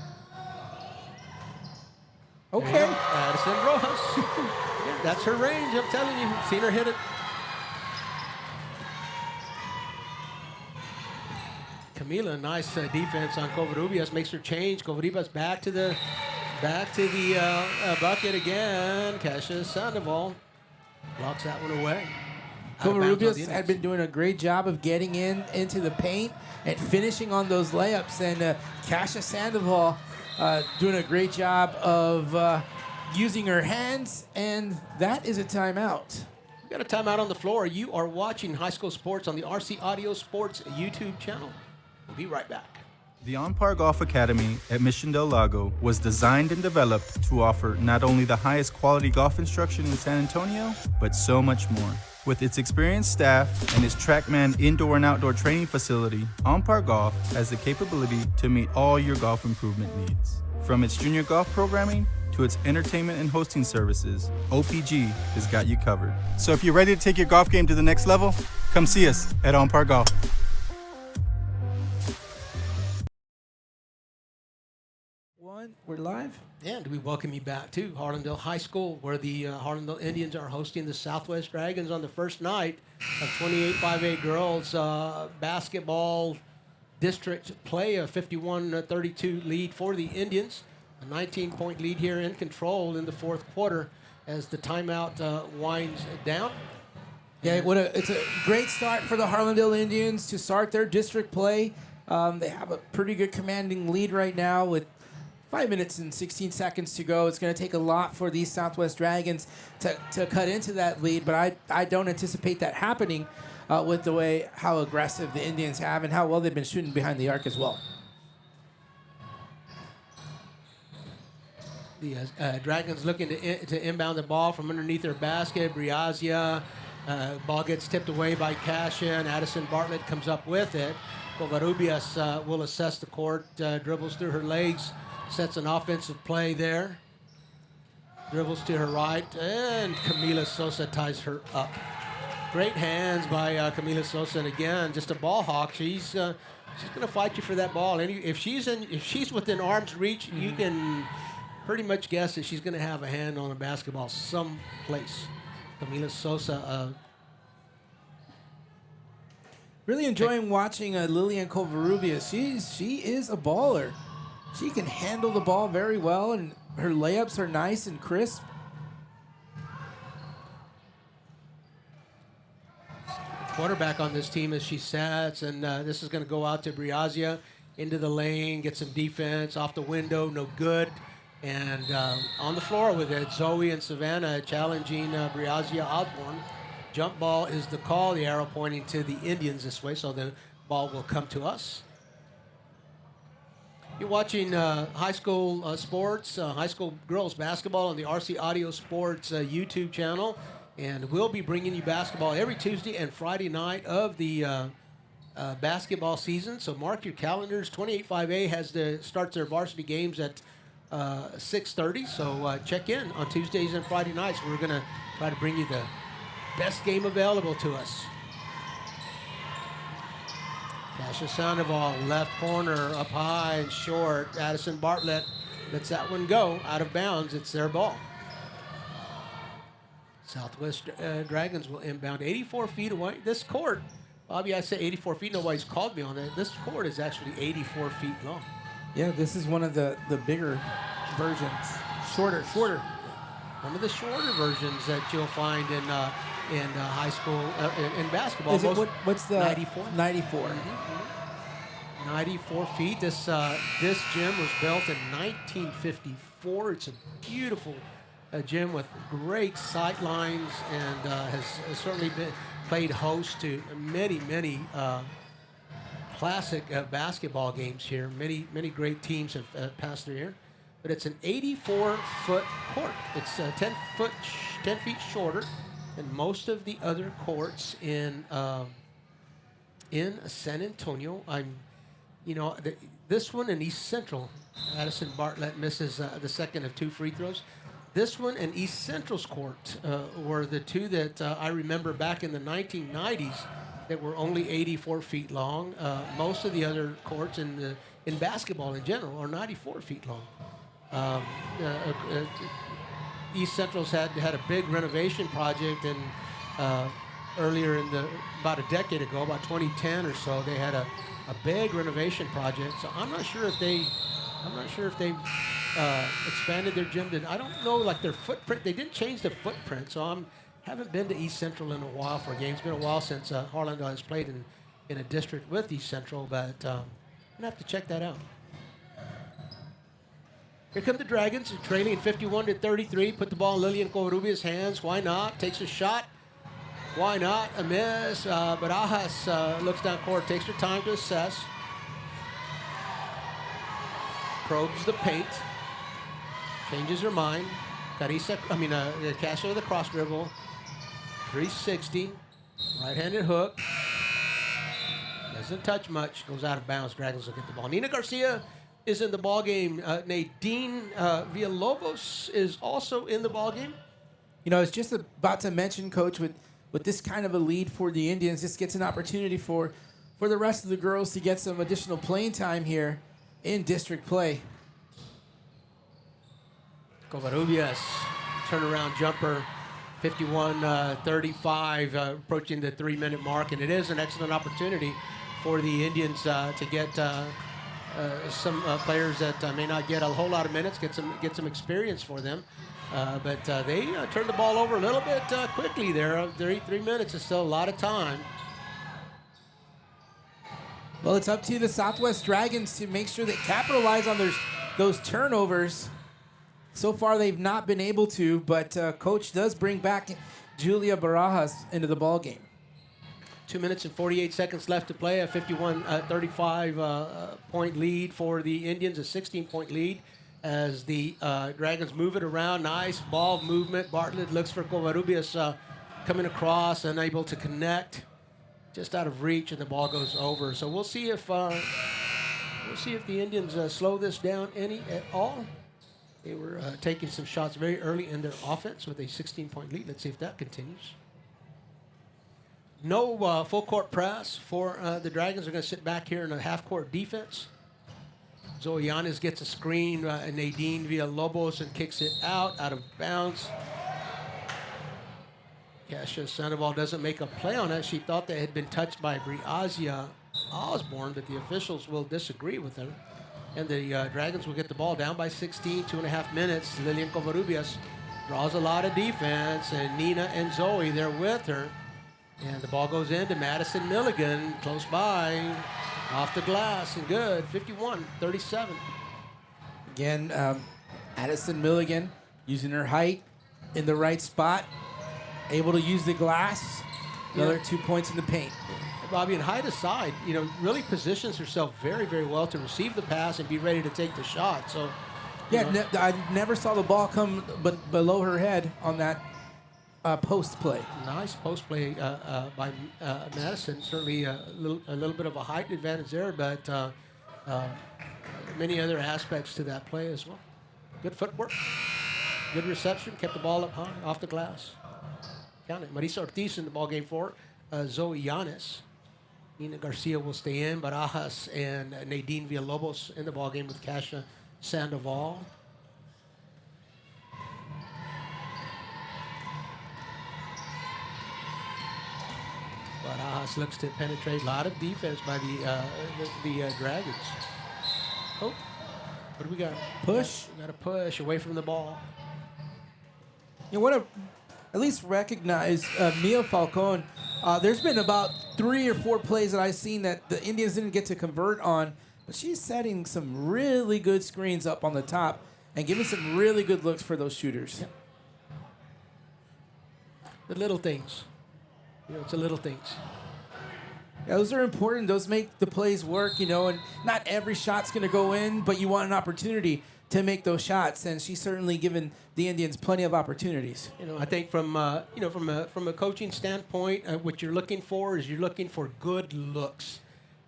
Okay. And Addison Rojas. Yeah, that's her range, I'm telling you. Seen her hit it. Camila, nice defense on Covarrubias. Makes her change. Covarrubias back to the bucket again. Kasha Sandoval blocks that one away. Covarrubias had been doing a great job of getting into the paint and finishing on those layups. And Kasha Sandoval doing a great job of using her hands. And that is a timeout. We got a timeout on the floor. You are watching High School Sports on the RC Audio Sports YouTube channel. We'll be right back. The On Par Golf Academy at Mission Del Lago was designed and developed to offer not only the highest quality golf instruction in San Antonio, but so much more. With its experienced staff and its TrackMan indoor and outdoor training facility, On Par Golf has the capability to meet all your golf improvement needs. From its junior golf programming to its entertainment and hosting services, OPG has got you covered. So if you're ready to take your golf game to the next level, come see us at On Par Golf. We're live. And we welcome you back to Harlandale High School, where the Harlandale Indians are hosting the Southwest Dragons on the first night of 28 5A girls basketball district play. A 51-32 lead for the Indians. A 19-point lead here in control in the fourth quarter as the timeout winds down. Yeah, it's a great start for the Harlandale Indians to start their district play. They have a pretty good commanding lead right now with 5 minutes and 16 seconds to go. It's going to take a lot for these Southwest Dragons to cut into that lead, but I don't anticipate that happening with the way how aggressive the Indians have and how well they've been shooting behind the arc as well. The Dragons looking to inbound the ball from underneath their basket. Briazia, ball gets tipped away by Kasha, and Addison Bartlett comes up with it. Covarrubias will assess the court, dribbles through her legs, sets an offensive play there. Dribbles to her right, and Camila Sosa ties her up. Great hands by Camila Sosa, and again, just a ball hawk. She's going to fight you for that ball. And if she's within arm's reach, you can pretty much guess that she's going to have a hand on a basketball someplace. Camila Sosa. Really enjoying watching Lilian Covarrubias. She is a baller. She can handle the ball very well, and her layups are nice and crisp. Quarterback on this team as she sets, and this is going to go out to Briazia into the lane, get some defense off the window, no good. And on the floor with it, Zoe and Savannah challenging Briazia Osborne. Jump ball is the call, the arrow pointing to the Indians this way, so the ball will come to us. You're watching high school sports, high school girls basketball on the RC Audio Sports YouTube channel. And we'll be bringing you basketball every Tuesday and Friday night of the basketball season. So mark your calendars. 28-5A starts their varsity games at 6:30. So check in on Tuesdays and Friday nights. We're going to try to bring you the best game available to us. Tasha Sandoval, left corner, up high and short. Addison Bartlett lets that one go out of bounds. It's their ball. Southwest Dragons will inbound 84 feet away. This court, Bobby, I say 84 feet. Nobody's called me on it. This court is actually 84 feet long. Yeah, this is one of the bigger versions. Shorter. One of the shorter versions that you'll find in high school, in basketball. Is it, what's the 94? 94. 94 feet. This gym was built in 1954. It's a beautiful gym with great sight lines and has certainly played host to many classic basketball games here. Many great teams have passed through here. But it's an 84-foot court. It's 10 feet shorter than most of the other courts in San Antonio. This one in East Central, Addison Bartlett misses the second of 2 free throws. This one and East Central's court were the two that I remember back in the 1990s that were only 84 feet long. Most of the other courts in basketball in general are 94 feet long. East Central's had a big renovation project, and earlier about a decade ago, about 2010 or so, they had a big renovation project. So I'm not sure if they expanded their gym. I don't know, like their footprint. They didn't change the footprint, so I haven't been to East Central in a while for a game. It's been a while since Harlandale has played in a district with East Central, but I'm going to have to check that out. Here come the Dragons, trailing 51-33. Put the ball in Lilian Covarrubia's hands. Why not? Takes a shot. Why not? A miss. Barajas looks down court, takes her time to assess. Probes the paint. Changes her mind. Cassia with a cross dribble. 360. Right-handed hook. Doesn't touch much. Goes out of bounds. Dragons will get the ball. Nina Garcia is in the ball game. Nadine Villalobos is also in the ball game. I was just about to mention, Coach, with this kind of a lead for the Indians, this gets an opportunity for the rest of the girls to get some additional playing time here in district play. Covarrubias, turnaround jumper, 51-35, approaching the 3-minute mark, and it is an excellent opportunity for the Indians to get some players that may not get a whole lot of minutes, get some experience for them. But they turned the ball over a little bit quickly there. 3 minutes is still a lot of time. Well, it's up to the Southwest Dragons to make sure they capitalize on those turnovers. So far, they've not been able to, but Coach does bring back Julia Barajas into the ball game. 2 minutes and 48 seconds left to play. A 51-35 point lead for the Indians. A 16-point lead as the Dragons move it around. Nice ball movement. Bartlett looks for Covarrubias coming across, unable to connect. Just out of reach, and the ball goes over. So we'll see if the Indians slow this down any at all. They were taking some shots very early in their offense with a 16-point lead. Let's see if that continues. No full court press for the Dragons. They're going to sit back here in a half-court defense. Zoe Yanez gets a screen, Nadine Villalobos, and kicks it out of bounds. Kasia Sandoval doesn't make a play on it. She thought that had been touched by Briazia Osborne, but the officials will disagree with her. And the Dragons will get the ball down by 16, 2.5 minutes. Lilian Covarrubias draws a lot of defense, and Nina and Zoe, they're with her. And the ball goes into Madison Milligan, close by, off the glass, and good, 51-37. Again, Addison Milligan using her height in the right spot, able to use the glass. Another 2 points in the paint. Bobby, and height aside, really positions herself very, very well to receive the pass and be ready to take the shot. So, I never saw the ball come but below her head on that post play. Nice post play by Madison. Certainly a little bit of a height advantage there, but many other aspects to that play as well. Good footwork, good reception, kept the ball up high, off the glass. Count it. Marisa Ortiz in the ball game for Zoe Llanes. Nina Garcia will stay in, Barajas and Nadine Villalobos in the ball game with Kasha Sandoval. Barajas looks to penetrate. A lot of defense by the Dragons. Oh, what do we got? Push. We got a push away from the ball. You want to at least recognize Mia Falcon. There's been about 3 or 4 plays that I've seen that the Indians didn't get to convert on, but she's setting some really good screens up on the top and giving some really good looks for those shooters. Yep. The little things. It's the little things. Yeah, those are important. Those make the plays work, and not every shot's going to go in, but you want an opportunity to make those shots, and she's certainly given the Indians plenty of opportunities. I think from a coaching standpoint, what you're looking for is you're looking for good looks,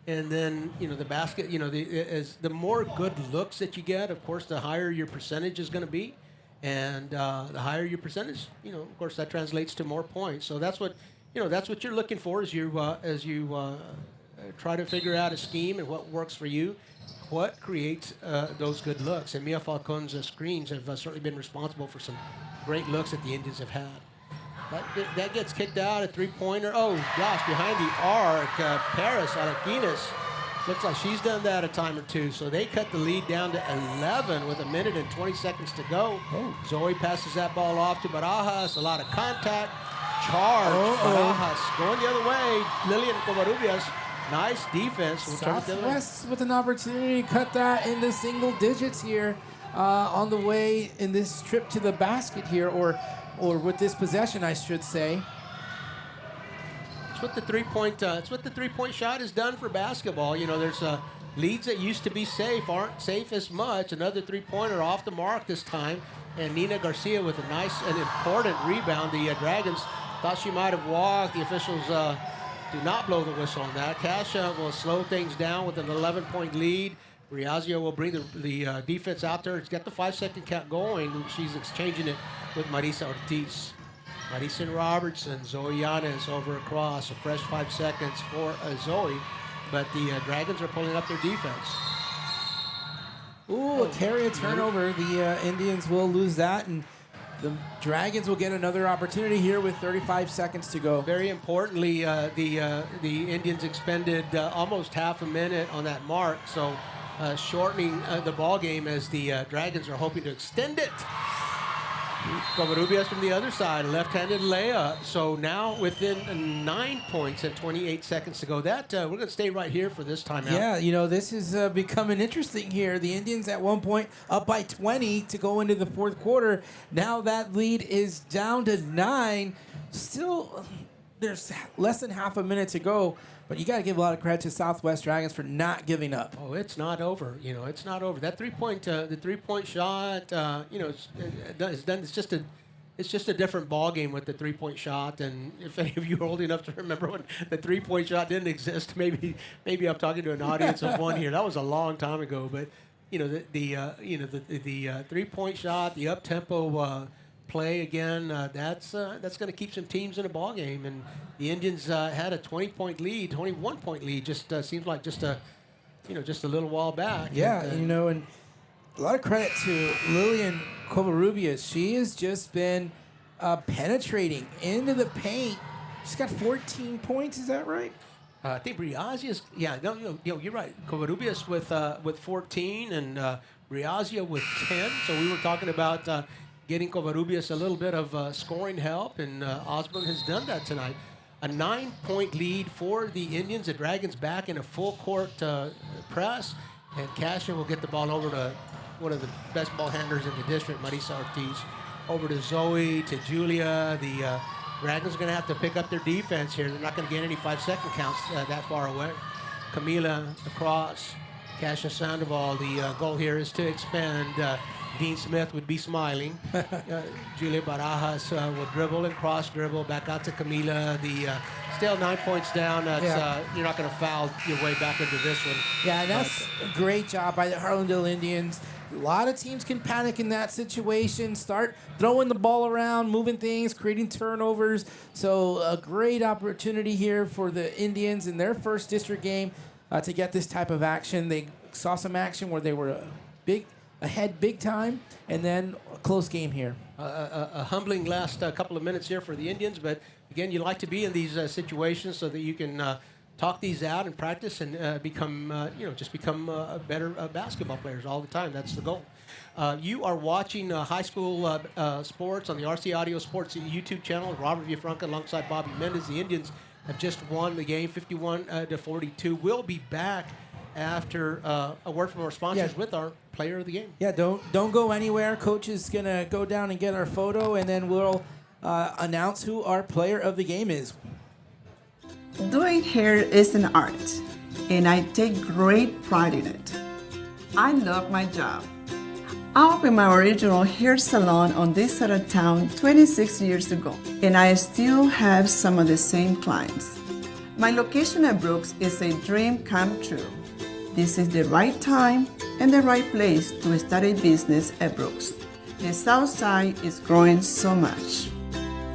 and then the basket. The more good looks that you get, of course, the higher your percentage is going to be, and the higher your percentage, of course, that translates to more points. So that's what you're looking for as you try to figure out a scheme and what works for you. What creates those good looks? And Mia Falcon's screens have certainly been responsible for some great looks that the Indians have had. That gets kicked out, a three-pointer. Oh, gosh, behind the arc, Paris Araquines. Looks like she's done that a time or two. So they cut the lead down to 11 with 1 minute and 20 seconds to go. Oh. Zoe passes that ball off to Barajas. A lot of contact. Charge. Barajas going the other way. Lilian Covarrubias. Nice defense. We'll Southwest with an opportunity to cut that into single digits here on the way in this trip to the basket here, or with this possession, I should say. It's what the three-point shot has done for basketball. There's leads that used to be safe aren't safe as much. Another three-pointer off the mark this time, and Nina Garcia with a nice and important rebound. The Dragons thought she might have walked. The officials do not blow the whistle on that. Kasha will slow things down with an 11-point lead. Riazio will bring the defense out there. It's got the 5-second count going. She's exchanging it with Marisa Ortiz. Marisa Robertson, Zoe Llanes over across. A fresh 5 seconds for Zoe. But the Dragons are pulling up their defense. Ooh, a turnover. The Indians will lose that, and the Dragons will get another opportunity here with 35 seconds to go. Very importantly, the Indians expended almost half a minute on that mark, so shortening the ball game as the Dragons are hoping to extend it. Covarrubias from the other side, left-handed layup. So now within 9 points and 28 seconds to go. That we're going to stay right here for this timeout. Yeah, this is becoming interesting here. The Indians at one point up by 20 to go into the fourth quarter. Now that lead is down to 9. Still, there's less than half a minute to go. But you got to give a lot of credit to Southwest Dragons for not giving up. Oh, it's not over. It's not over. That the 3-point shot, it's done. It's just a different ball game with the 3-point shot. And if any of you are old enough to remember when the 3-point shot didn't exist, maybe I'm talking to an audience of one here. That was a long time ago. But the 3-point shot, the up-tempo play again, that's going to keep some teams in a ball game. And the Indians had a 21-point lead. Just seems like just a little while back. Yeah, and a lot of credit to Lilian Covarrubias. She has just been penetrating into the paint. She's got 14 points. Is that right? I think Riazia's. Yeah, no, you're right. Covarrubias with 14 and Riazia with 10. So we were talking about getting Covarrubias a little bit of scoring help, and Osborne has done that tonight. A 9-point lead for the Indians. The Dragons back in a full-court press, and Kasha will get the ball over to one of the best ball handlers in the district, Marisa Ortiz. Over to Zoe, to Julia. The Dragons are going to have to pick up their defense here. They're not going to get any 5-second counts that far away. Camila across. Kasia Sandoval. The goal here is to expand. Dean Smith would be smiling. Julia Barajas will dribble and cross dribble back out to Camila. Still 9 points down. You're not going to foul your way back into this one. Yeah, and that's a great job by the Harlandale Indians. A lot of teams can panic in that situation, start throwing the ball around, moving things, creating turnovers. So a great opportunity here for the Indians in their first district game to get this type of action. They saw some action where they were ahead big time, and then a close game here. A humbling last couple of minutes here for the Indians, but again, you like to be in these situations so that you can talk these out and practice and become better basketball players all the time. That's the goal. You are watching high school sports on the RC Audio Sports YouTube channel. Robert Villafranca alongside Bobby Mendez. The Indians have just won the game 51-42. We'll be back after a word from our sponsors with our player of the game. Yeah, don't go anywhere. Coach is going to go down and get our photo, and then we'll announce who our player of the game is. Doing hair is an art, and I take great pride in it. I love my job. I opened my original hair salon on this side of town 26 years ago, and I still have some of the same clients. My location at Brooks is a dream come true. This is the right time and the right place to start a business at Brooks. The South Side is growing so much.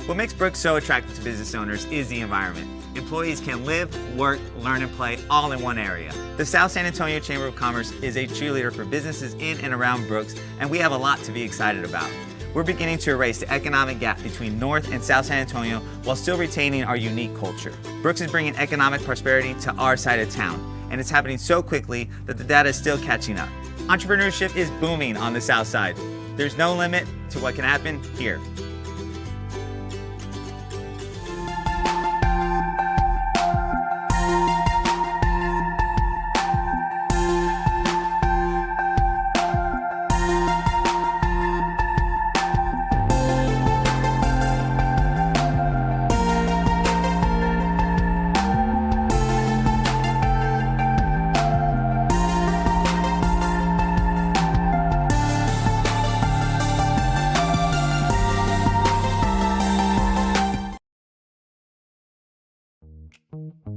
What makes Brooks so attractive to business owners is the environment. Employees can live, work, learn, and play all in one area. The South San Antonio Chamber of Commerce is a cheerleader for businesses in and around Brooks, and we have a lot to be excited about. We're beginning to erase the economic gap between North and South San Antonio while still retaining our unique culture. Brooks is bringing economic prosperity to our side of town, and it's happening so quickly that the data is still catching up. Entrepreneurship is booming on the South Side. There's no limit to what can happen here.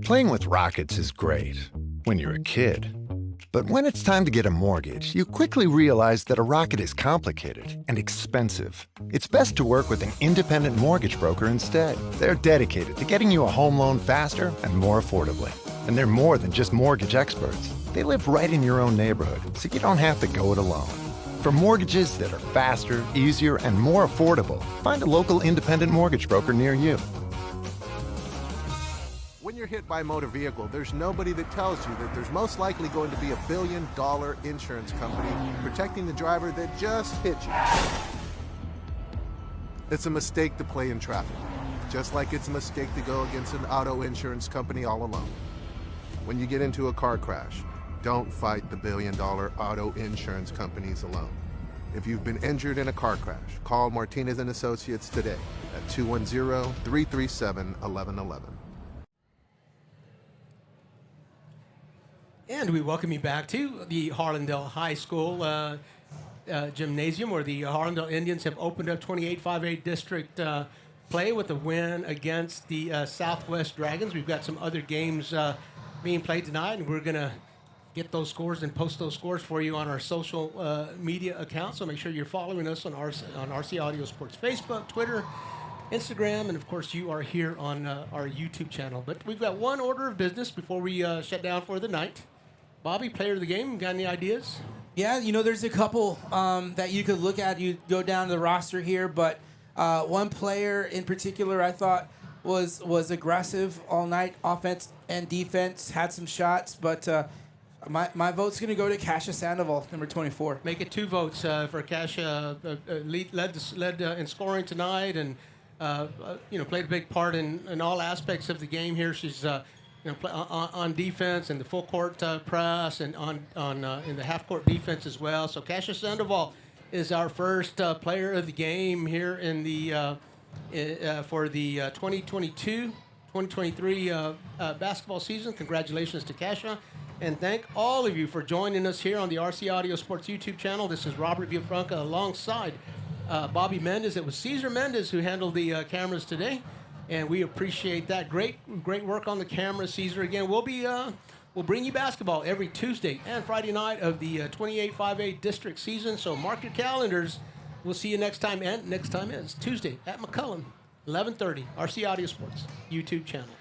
Playing with rockets is great when you're a kid. But when it's time to get a mortgage, you quickly realize that a rocket is complicated and expensive. It's best to work with an independent mortgage broker instead. They're dedicated to getting you a home loan faster and more affordably. And they're more than just mortgage experts. They live right in your own neighborhood, so you don't have to go it alone. For mortgages that are faster, easier, and more affordable, find a local independent mortgage broker near you. When you're hit by a motor vehicle, there's nobody that tells you that there's most likely going to be $1 billion insurance company protecting the driver that just hit you. It's a mistake to play in traffic, just like it's a mistake to go against an auto insurance company all alone. When you get into a car crash, don't fight the $1 billion auto insurance companies alone. If you've been injured in a car crash, call Martinez & Associates today at 210-337-1111. And we welcome you back to the Harlandale High School gymnasium, where the Harlandale Indians have opened up 28-5A district play with a win against the Southwest Dragons. We've got some other games being played tonight, and we're going to get those scores and post those scores for you on our social media accounts. So make sure you're following us on RC Audio Sports Facebook, Twitter, Instagram, and of course you are here on our YouTube channel. But we've got one order of business before we shut down for the night. Bobby, player of the game, got any ideas? Yeah, there's a couple that you could look at. You go down to the roster here, but one player in particular I thought was aggressive all night, offense and defense, had some shots, but my vote's going to go to Kasia Sandoval, number 24. Make it 2 votes for Kasia. Led in scoring tonight, and played a big part in all aspects of the game here. She's play on defense and the full court press and on in the half court defense as well. So Kasia Sandoval is our first player of the game here in the for the 2022-2023 basketball season. Congratulations to Kasia. And thank all of you for joining us here on the RC Audio Sports YouTube channel. This is Robert Villafranca alongside Bobby Mendez. It was Cesar Mendez who handled the cameras today, and we appreciate that. Great work on the camera, Cesar. Again, we'll bring you basketball every Tuesday and Friday night of the 28-5A district season. So mark your calendars. We'll see you next time, and next time is Tuesday at McCullum, 11:30, RC Audio Sports YouTube channel.